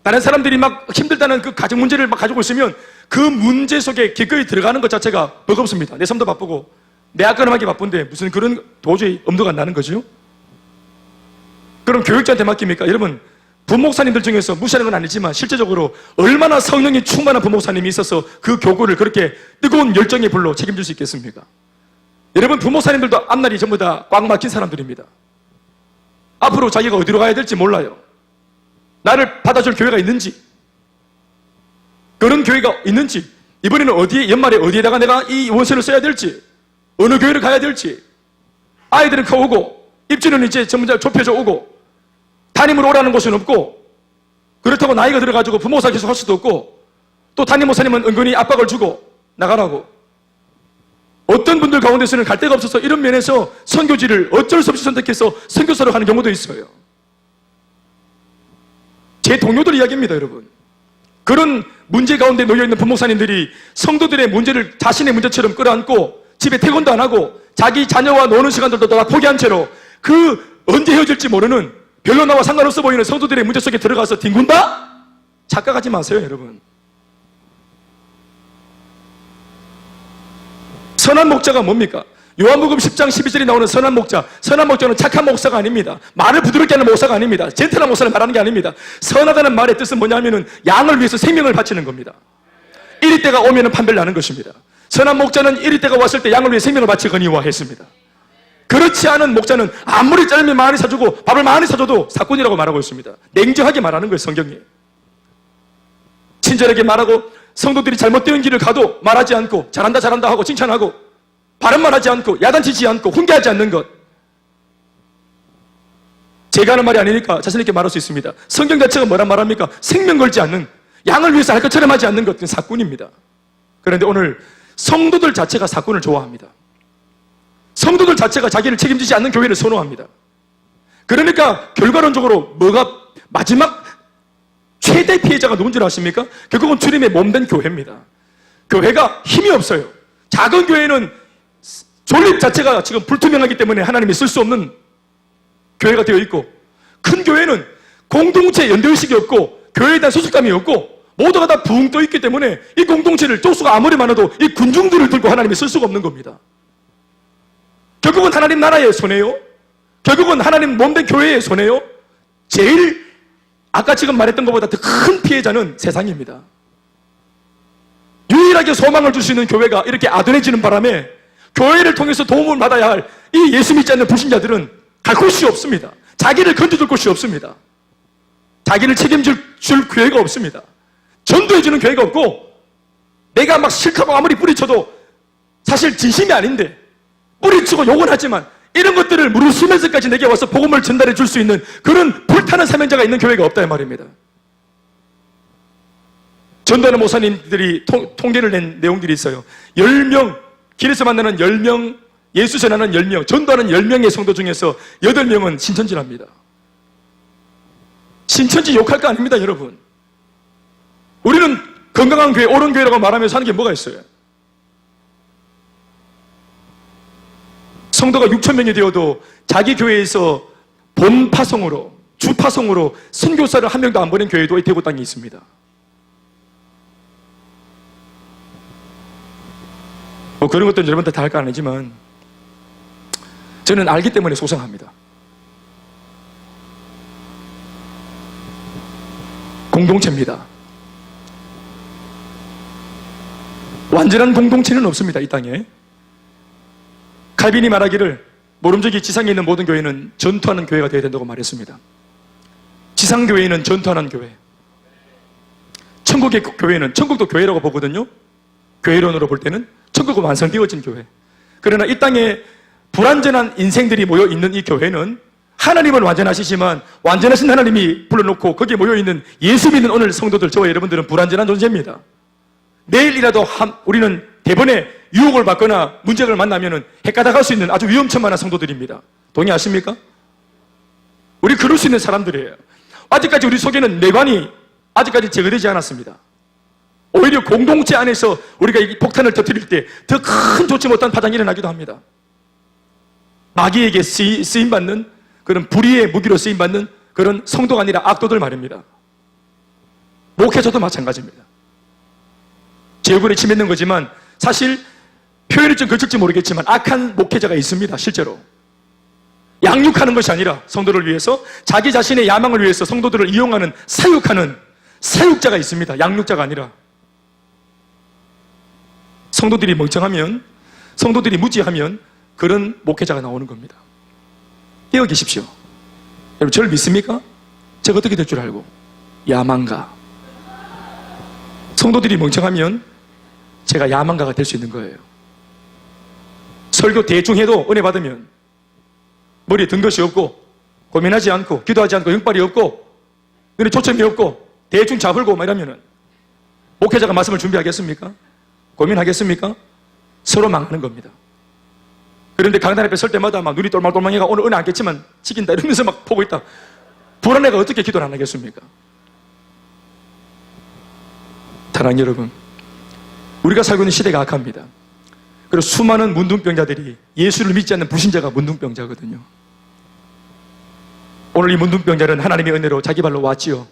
다른 사람들이 막 힘들다는 그 가정 문제를 막 가지고 있으면 그 문제 속에 기꺼이 들어가는 것 자체가 버겁습니다. 내 삶도 바쁘고 내 아까름하기 바쁜데 무슨 그런 도저히 엄두가 안 나는 거죠. 그럼 교육자한테 맡깁니까? 여러분, 부목사님들 중에서 무시하는 건 아니지만 실제적으로 얼마나 성령이 충만한 부목사님이 있어서 그 교구를 그렇게 뜨거운 열정의 불로 책임질 수 있겠습니까? 여러분 부목사님들도 앞날이 전부 다 꽉 막힌 사람들입니다. 앞으로 자기가 어디로 가야 될지 몰라요. 나를 받아줄 교회가 있는지, 그런 교회가 있는지, 이번에는 어디에, 연말에 어디에다가 내가 이 원서를 써야 될지, 어느 교회를 가야 될지, 아이들은 커오고 입주는 이제 전부 다 좁혀져 오고 담임으로 오라는 곳은 없고, 그렇다고 나이가 들어가지고 부목사 계속 할 수도 없고, 또 담임 목사님은 은근히 압박을 주고 나가라고. 어떤 분들 가운데서는 갈 데가 없어서 이런 면에서 선교지를 어쩔 수 없이 선택해서 선교사로 가는 경우도 있어요. 제 동료들 이야기입니다, 여러분. 그런 문제 가운데 놓여있는 부목사님들이 성도들의 문제를 자신의 문제처럼 끌어안고 집에 퇴근도 안 하고 자기 자녀와 노는 시간들도 다 포기한 채로 그 언제 헤어질지 모르는 별로 나와 상관없어 보이는 성도들의 문제 속에 들어가서 뒹군다? 착각하지 마세요, 여러분. 선한 목자가 뭡니까? 요한복음 10장 12절에 나오는 선한 목자. 선한 목자는 착한 목사가 아닙니다. 말을 부드럽게 하는 목사가 아닙니다. 젠틀한 목사를 말하는 게 아닙니다. 선하다는 말의 뜻은 뭐냐면은 양을 위해서 생명을 바치는 겁니다. 이리 때가 오면은 판별을 하는 것입니다. 선한 목자는 이리 때가 왔을 때 양을 위해 생명을 바치거니와 했습니다. 그렇지 않은 목자는 아무리 짤면 많이 사주고 밥을 많이 사줘도 사꾼이라고 말하고 있습니다. 냉정하게 말하는 거예요, 성경이. 친절하게 말하고 성도들이 잘못된 길을 가도 말하지 않고 잘한다 잘한다 하고 칭찬하고 발언만 하지 않고 야단치지 않고 훈계하지 않는 것. 제가 하는 말이 아니니까 자신 있게 말할 수 있습니다. 성경 자체가 뭐란 말합니까? 생명 걸지 않는, 양을 위해서 할 것처럼 하지 않는 것은 사꾼입니다. 그런데 오늘 성도들 자체가 사꾼을 좋아합니다. 성도들 자체가 자기를 책임지지 않는 교회를 선호합니다. 그러니까 결과론적으로 뭐가 마지막 최대 피해자가 누군지 아십니까? 결국은 주님의 몸된 교회입니다. 교회가 힘이 없어요. 작은 교회는 존립 자체가 지금 불투명하기 때문에 하나님이 쓸 수 없는 교회가 되어 있고, 큰 교회는 공동체 연대의식이 없고 교회에 대한 소속감이 없고 모두가 다 붕 떠 있기 때문에 이 공동체를 쪽수가 아무리 많아도 이 군중들을 들고 하나님이 쓸 수가 없는 겁니다. 결국은 하나님 나라의 손해요. 결국은 하나님 몸된 교회의 손해요. 제일 아까 지금 말했던 것보다 더 큰 피해자는 세상입니다. 유일하게 소망을 줄 수 있는 교회가 이렇게 아둔해지는 바람에 교회를 통해서 도움을 받아야 할 이 예수 믿지 않는 불신자들은 갈 곳이 없습니다. 자기를 건져줄 곳이 없습니다. 자기를 책임질 교회가 없습니다. 전도해주는 교회가 없고, 내가 막 싫다고 아무리 뿌리쳐도 사실 진심이 아닌데 뿌리치고 욕은 하지만 이런 것들을 무릅쓰면서까지 내게 와서 복음을 전달해 줄 수 있는 그런 불타는 사명자가 있는 교회가 없다 이 말입니다. 전도하는 목사님들이 통계를 낸 내용들이 있어요. 10명, 길에서 만나는 10명, 예수 전하는 10명, 전도하는 10명의 성도 중에서 8명은 신천지랍니다. 신천지 욕할 거 아닙니다, 여러분. 우리는 건강한 교회, 옳은 교회라고 말하면서 하는 게 뭐가 있어요? 성도가 6,000명이 되어도 자기 교회에서 본 파송으로, 주 파송으로 선교사를 한 명도 안 보낸 교회도 이 대구 땅에 있습니다. 뭐 그런 것들은 여러분들 다 할 거 아니지만 저는 알기 때문에 소상합니다. 공동체입니다. 완전한 공동체는 없습니다, 이 땅에. 칼빈이 말하기를 모름지기 지상에 있는 모든 교회는 전투하는 교회가 되어야 된다고 말했습니다. 지상교회는 전투하는 교회. 천국의 교회는, 천국도 교회라고 보거든요. 교회론으로 볼 때는 천국은 완성되어진 교회. 그러나 이 땅에 불완전한 인생들이 모여있는 이 교회는 하나님은 완전하시지만 완전하신 하나님이 불러놓고 거기에 모여있는 예수 믿는 오늘 성도들, 저와 여러분들은 불완전한 존재입니다. 내일이라도 우리는 대번에 유혹을 받거나 문제를 만나면 헷가닥할 수 있는 아주 위험천만한 성도들입니다. 동의하십니까? 우리 그럴 수 있는 사람들이에요. 아직까지 우리 속에는 내관이 아직까지 제거되지 않았습니다. 오히려 공동체 안에서 우리가 이 폭탄을 터뜨릴 때 더 큰 좋지 못한 파장이 일어나기도 합니다. 마귀에게 쓰임받는 그런 불의의 무기로 쓰임받는 그런 성도가 아니라 악도들 말입니다. 목회자도 마찬가지입니다. 제 얼굴에 침 뱉는 거지만 사실 표현이 좀 걸칠지 모르겠지만 악한 목회자가 있습니다, 실제로. 양육하는 것이 아니라 성도를 위해서 자기 자신의 야망을 위해서 성도들을 이용하는 사육하는 사육자가 있습니다. 양육자가 아니라. 성도들이 멍청하면, 성도들이 무지하면 그런 목회자가 나오는 겁니다. 깨어 계십시오. 여러분, 저를 믿습니까? 제가 어떻게 될 줄 알고? 야망가. 성도들이 멍청하면 제가 야망가가 될 수 있는 거예요. 설교 대충 해도 은혜 받으면 머리에 든 것이 없고 고민하지 않고 기도하지 않고 영빨이 없고 눈에 초점이 없고 대충 잡을고 막 이러면은 목회자가 말씀을 준비하겠습니까? 고민하겠습니까? 서로 망하는 겁니다. 그런데 강단 앞에 설 때마다 막 눈이 똘망똘망해가 오늘 은혜 안겠지만 지긴다 이러면서 막 보고 있다. 불안해가 어떻게 기도를 안 하겠습니까? 사랑하는 여러분, 우리가 살고 있는 시대가 악합니다. 그리고 수많은 문둥병자들이 예수를 믿지 않는 불신자가 문둥병자거든요. 오늘 이 문둥병자는 하나님의 은혜로 자기 발로 왔지요.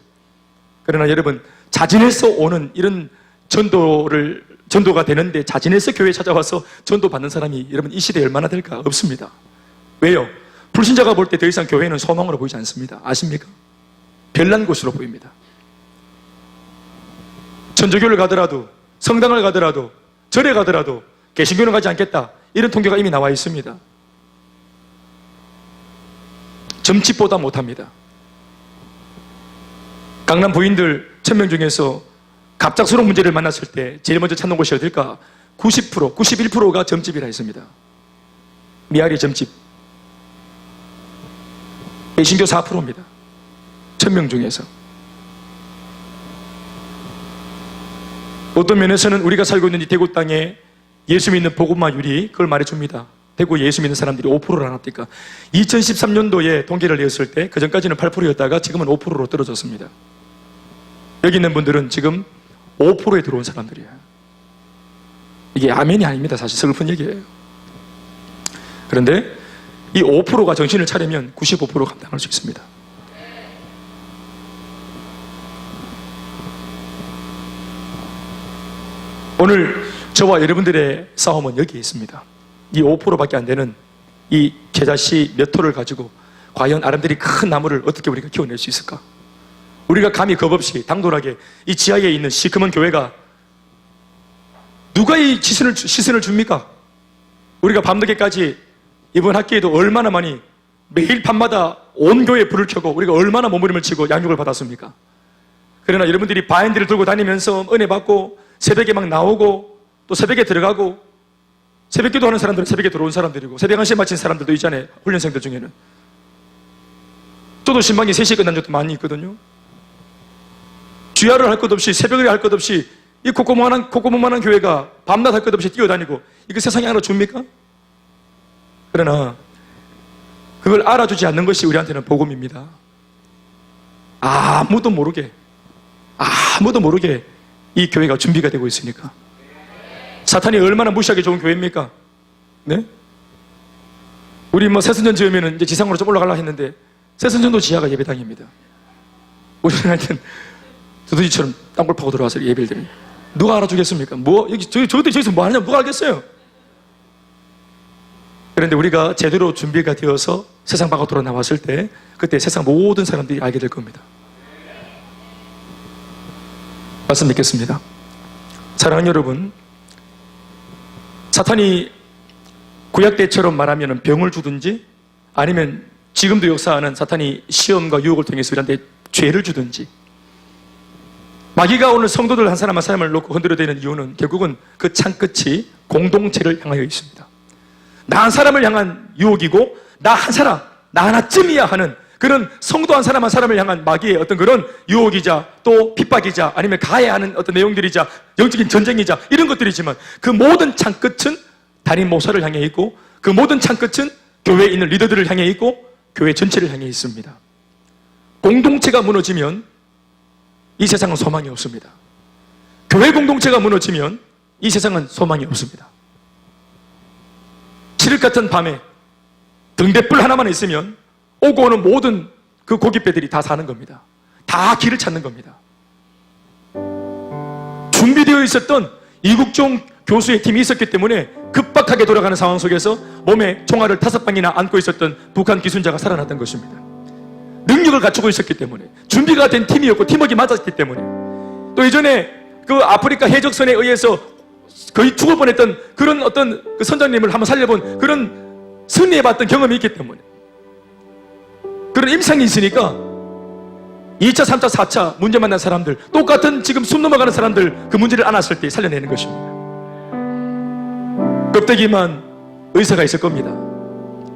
그러나 여러분, 자진해서 오는 이런 전도가 되는데 자진해서 교회에 찾아와서 전도 받는 사람이 여러분 이 시대에 얼마나 될까? 없습니다. 왜요? 불신자가 볼 때 더 이상 교회는 소망으로 보이지 않습니다. 아십니까? 별난 곳으로 보입니다. 천주교를 가더라도 성당을 가더라도 절에 가더라도 개신교는 가지 않겠다, 이런 통계가 이미 나와 있습니다. 점집보다 못합니다. 강남 부인들 1000명 중에서 갑작스러운 문제를 만났을 때 제일 먼저 찾는 곳이 어딜까? 90%, 91%가 점집이라 했습니다. 미아리 점집. 개신교 4%입니다. 1000명 중에서. 어떤 면에서는 우리가 살고 있는 이 대구 땅에 예수 믿는 복음화율이 그걸 말해줍니다. 대구 예수 믿는 사람들이 5%를 안 합니까? 2013년도에 통계를 내었을 때 그전까지는 8%였다가 지금은 5%로 떨어졌습니다. 여기 있는 분들은 지금 5%에 들어온 사람들이에요. 이게 아멘이 아닙니다. 사실 슬픈 얘기예요. 그런데 이 5%가 정신을 차리면 95% 감당할 수 있습니다. 오늘 저와 여러분들의 싸움은 여기에 있습니다. 이 5%밖에 안 되는 이 계자씨 몇 호를 가지고 과연 아름드리 큰 나무를 어떻게 우리가 키워낼 수 있을까? 우리가 감히 겁없이 당돌하게 이 지하에 있는 시커먼 교회가 누가 이 시선을 줍니까? 우리가 밤늦게까지 이번 학기에도 얼마나 많이 매일 밤마다 온 교회에 불을 켜고 우리가 얼마나 몸부림을 치고 양육을 받았습니까? 그러나 여러분들이 바인드를 들고 다니면서 은혜 받고 새벽에 막 나오고 또 새벽에 들어가고, 새벽 기도하는 사람들은 새벽에 들어온 사람들이고 새벽 1시에 마친 사람들도 있잖아요. 훈련생들 중에는. 저도 신방이 3시에 끝난 적도 많이 있거든요. 주야를 할 것 없이 새벽에 할 것 없이 이 코코모만한 교회가 밤낮 할 것 없이 뛰어다니고 이거 세상에 알아줍니까? 그러나 그걸 알아주지 않는 것이 우리한테는 복음입니다. 아무도 모르게 이 교회가 준비가 되고 있으니까. 사탄이 얼마나 무시하기 좋은 교회입니까? 네? 우리 새선전 지으면 이제 지상으로 좀 올라가려고 했는데 새선전도 지하가 예배당입니다. 우리한테는 두더지처럼 땅굴 파고 들어와서 예배를 드립니다. 누가 알아주겠습니까? 저희들이 저기서 뭐 하냐고 누가 알겠어요? 그런데 우리가 제대로 준비가 되어서 세상 밖으로 나왔을 때 그때 세상 모든 사람들이 알게 될 겁니다. 말씀 믿겠습니다. 사랑하는 여러분, 사탄이 구약 때처럼 말하면 병을 주든지 아니면 지금도 역사하는 사탄이 시험과 유혹을 통해서 우리한테 죄를 주든지, 마귀가 오늘 성도들 한 사람 한 사람을 놓고 흔들어대는 이유는 결국은 그 창끝이 공동체를 향하여 있습니다. 나 한 사람을 향한 유혹이고 나 한 사람, 나 하나쯤이야 하는 그런 성도 한 사람 한 사람을 향한 마귀의 어떤 그런 유혹이자 또 핍박이자 아니면 가해하는 어떤 내용들이자 영적인 전쟁이자 이런 것들이지만 그 모든 창끝은 담임 목사를 향해 있고 그 모든 창끝은 교회에 있는 리더들을 향해 있고 교회 전체를 향해 있습니다. 공동체가 무너지면 이 세상은 소망이 없습니다. 교회 공동체가 무너지면 이 세상은 소망이 없습니다. 칠흑 같은 밤에 등대불 하나만 있으면 오고 오는 모든 그 고깃배들이 다 사는 겁니다. 다 길을 찾는 겁니다. 준비되어 있었던 이국종 교수의 팀이 있었기 때문에 급박하게 돌아가는 상황 속에서 몸에 총알을 5방이나 안고 있었던 북한 기순자가 살아났던 것입니다. 능력을 갖추고 있었기 때문에, 준비가 된 팀이었고 팀워크가 맞았기 때문에, 또 이전에 그 아프리카 해적선에 의해서 거의 죽을 뻔했던 그런 어떤 그 선장님을 한번 살려본 그런 승리해봤던 경험이 있기 때문에 그런 임상이 있으니까 2차, 3차, 4차 문제 만난 사람들, 똑같은 지금 숨 넘어가는 사람들 그 문제를 안았을 때 살려내는 것입니다. 껍데기만 의사가 있을 겁니다.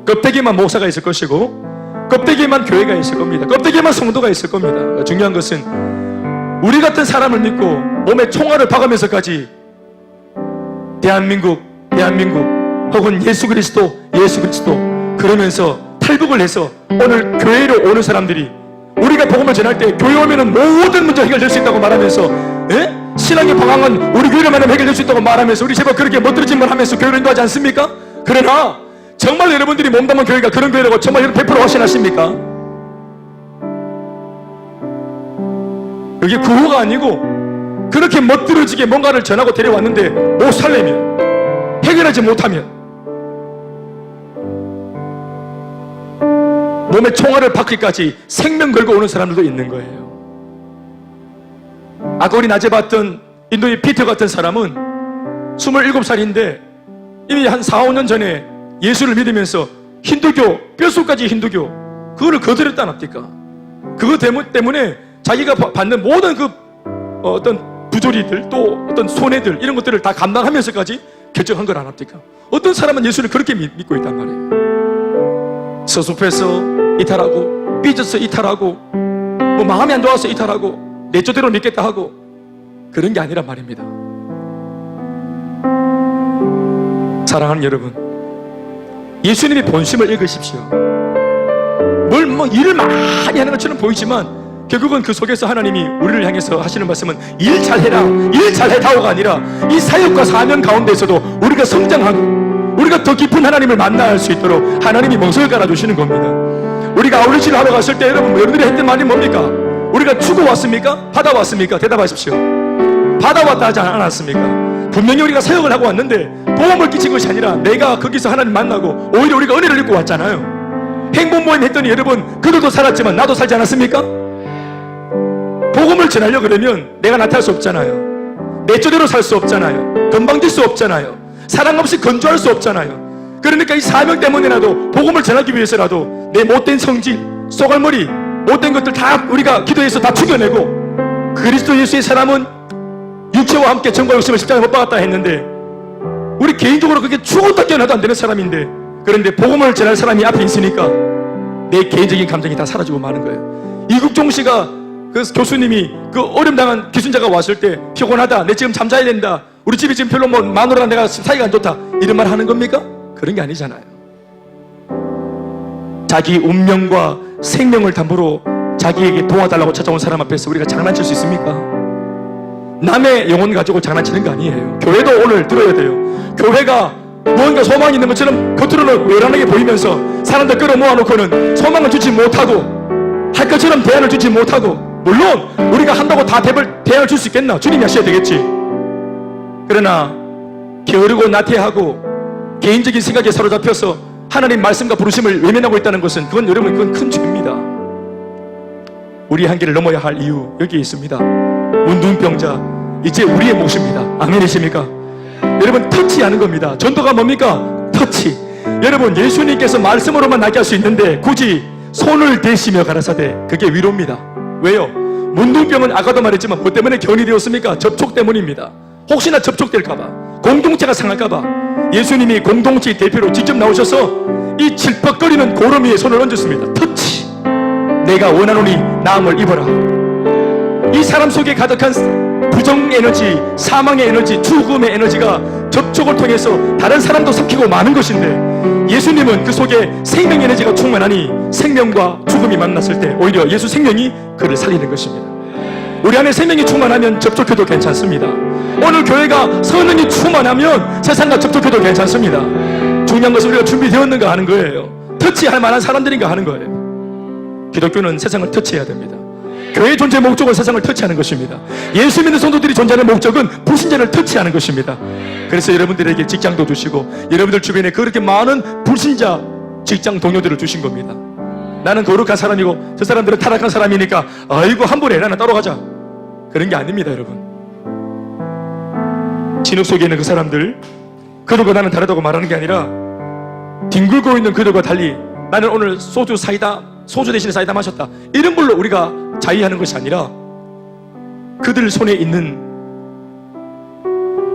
껍데기만 목사가 있을 것이고 껍데기만 교회가 있을 겁니다. 껍데기만 성도가 있을 겁니다. 중요한 것은 우리 같은 사람을 믿고 몸에 총알을 박으면서까지 대한민국 혹은 예수 그리스도 그러면서 탈북을 해서 오늘 교회로 오는 사람들이 우리가 복음을 전할 때 교회 오면은 모든 문제 해결될 수 있다고 말하면서 신앙의 방황은 우리 교회를 만나면 해결될 수 있다고 말하면서 우리 제발 그렇게 멋들어진 말 하면서 교회를 인도하지 않습니까? 그러나 정말 여러분들이 몸담은 교회가 그런 교회라고 정말 여러분 100% 확신하십니까? 그게 구호가 아니고 그렇게 멋들어지게 뭔가를 전하고 데려왔는데 못 살려면 해결하지 못하면 몸에 총알을 박기까지 생명 걸고 오는 사람들도 있는 거예요. 아까 우리 낮에 봤던 인도의 피터 같은 사람은 27살인데 이미 한 4, 5년 전에 예수를 믿으면서 힌두교, 뼛속까지 힌두교 그거를 거절했다 납니까? 그거 때문에 자기가 받는 모든 그 어떤 부조리들 또 어떤 손해들 이런 것들을 다 감당하면서까지 결정한 걸 안 합니까? 어떤 사람은 예수를 그렇게 믿고 있단 말이에요. 서습해서 이탈하고 삐져서 이탈하고 뭐 마음이 안 좋아서 이탈하고 내 뜻대로 믿겠다 하고 그런 게 아니란 말입니다. 사랑하는 여러분, 예수님의 본심을 읽으십시오. 뭐 일을 많이 하는 것처럼 보이지만 결국은 그 속에서 하나님이 우리를 향해서 하시는 말씀은 일 잘해라, 일 잘해다오가 아니라 이 사역과 사명 가운데서도 우리가 성장하고 우리가 더 깊은 하나님을 만날 수 있도록 하나님이 멍석을 깔아주시는 겁니다. 우리가 아울렛을 하러 갔을 때 여러분들이 했던 말이 뭡니까? 우리가 주고 왔습니까? 받아왔습니까? 대답하십시오. 받아왔다 하지 않았습니까? 분명히 우리가 사역을 하고 왔는데 도움을 끼친 것이 아니라 내가 거기서 하나님 만나고 오히려 우리가 은혜를 입고 왔잖아요. 행복 모임 했더니 여러분 그들도 살았지만 나도 살지 않았습니까? 복음을 전하려고 그러면 내가 나타날 수 없잖아요. 내 뜻대로 살 수 없잖아요. 건방질 수 없잖아요. 사랑 없이 건조할 수 없잖아요. 그러니까 이 사명 때문에라도 복음을 전하기 위해서라도 내 못된 성질, 쏘갈머리, 못된 것들 다 우리가 기도해서 다 죽여내고 그리스도 예수의 사람은 육체와 함께 정과 욕심을 십자가에 못 박았다 했는데 우리 개인적으로 그게 죽었다 깨어나도 안 되는 사람인데 그런데 복음을 전할 사람이 앞에 있으니까 내 개인적인 감정이 다 사라지고 마는 거예요. 이국종 씨가 그 교수님이 그 어려움 당한 기순자가 왔을 때 피곤하다, 내 지금 잠자야 된다, 우리 집이 지금 별로 뭐 마누라랑 내가 사이가 안 좋다 이런 말 하는 겁니까? 그런 게 아니잖아요. 자기 운명과 생명을 담보로 자기에게 도와달라고 찾아온 사람 앞에서 우리가 장난칠 수 있습니까? 남의 영혼 가지고 장난치는 거 아니에요. 교회도 오늘 들어야 돼요. 교회가 무언가 소망이 있는 것처럼 겉으로는 외란하게 보이면서 사람들 끌어모아놓고는 소망을 주지 못하고 할 것처럼 대안을 주지 못하고 물론 우리가 한다고 다 대안을 줄 수 있겠나? 주님이 하셔야 되겠지. 그러나 게으르고 나태하고 개인적인 생각에 사로잡혀서 하나님 말씀과 부르심을 외면하고 있다는 것은 그건 여러분 그건 큰 죄입니다. 우리 한계를 넘어야 할 이유 여기에 있습니다. 문둥병자 이제 우리의 몫입니다. 아멘이십니까? 여러분 터치하는 겁니다. 전도가 뭡니까? 터치. 여러분 예수님께서 말씀으로만 나게 할 수 있는데 굳이 손을 대시며 가라사대 그게 위로입니다. 왜요? 문둥병은 아까도 말했지만 뭐 때문에 견이 되었습니까? 접촉 때문입니다. 혹시나 접촉될까봐 공동체가 상할까봐 예수님이 공동체의 대표로 직접 나오셔서 이 칠퍽거리는 고름 위에 손을 얹었습니다. 터치. 내가 원하노니 나음을 입어라. 이 사람 속에 가득한 부정 에너지, 사망의 에너지, 죽음의 에너지가 접촉을 통해서 다른 사람도 섞이고 마는 것인데 예수님은 그 속에 생명 에너지가 충만하니 생명과 죽음이 만났을 때 오히려 예수 생명이 그를 살리는 것입니다. 우리 안에 생명이 충만하면 접촉해도 괜찮습니다. 오늘 교회가 성령이 충만하면 세상과 접촉해도 괜찮습니다. 중요한 것은 우리가 준비되었는가 하는 거예요. 터치할 만한 사람들인가 하는 거예요. 기독교는 세상을 터치해야 됩니다. 교회의 존재 목적은 세상을 터치하는 것입니다. 예수 믿는 성도들이 존재하는 목적은 불신자를 터치하는 것입니다. 그래서 여러분들에게 직장도 주시고 여러분들 주변에 그렇게 많은 불신자 직장 동료들을 주신 겁니다. 나는 거룩한 사람이고 저 사람들은 타락한 사람이니까 아이고 함부로 해 나는 따로 가자 그런 게 아닙니다. 여러분 진흙 속에 있는 그 사람들 그들과 나는 다르다고 말하는 게 아니라 뒹굴고 있는 그들과 달리 나는 오늘 소주 대신에 사이다 마셨다, 이런 걸로 우리가 자위하는 것이 아니라 그들 손에 있는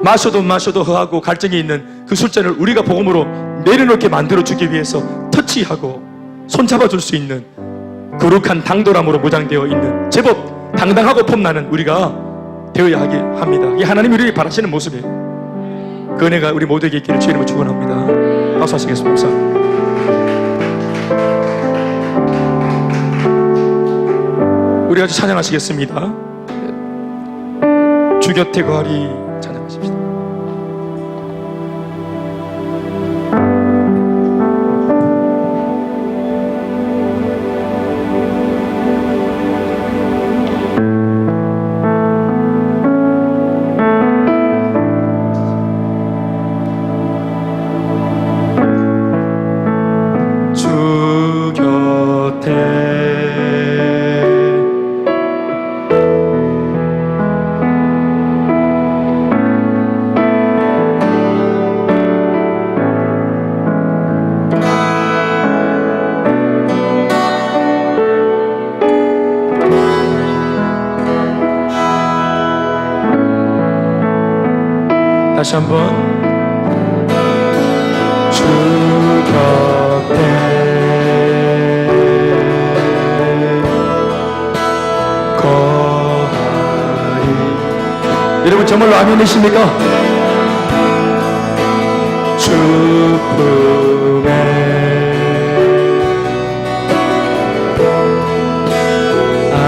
마셔도 허하고 갈증이 있는 그 술잔을 우리가 복음으로 내려놓게 만들어주기 위해서 터치하고 손잡아줄 수 있는 거룩한 당돌함으로 무장되어 있는, 제법 당당하고 폼나는 우리가 되어야 하게 합니다. 이게 하나님이 우리에게 바라시는 모습이에요. 그 은혜가 우리 모두에게 있기를 주의 이름으로 축원합니다. 박수 하시겠습니다. 우리 아주 찬양하시겠습니다. 주 곁에 거하리 찬양하십시다. 주 곁에 다시 한번 주 곁에 거하리. 여러분 정말로 아멘이십니까? 주품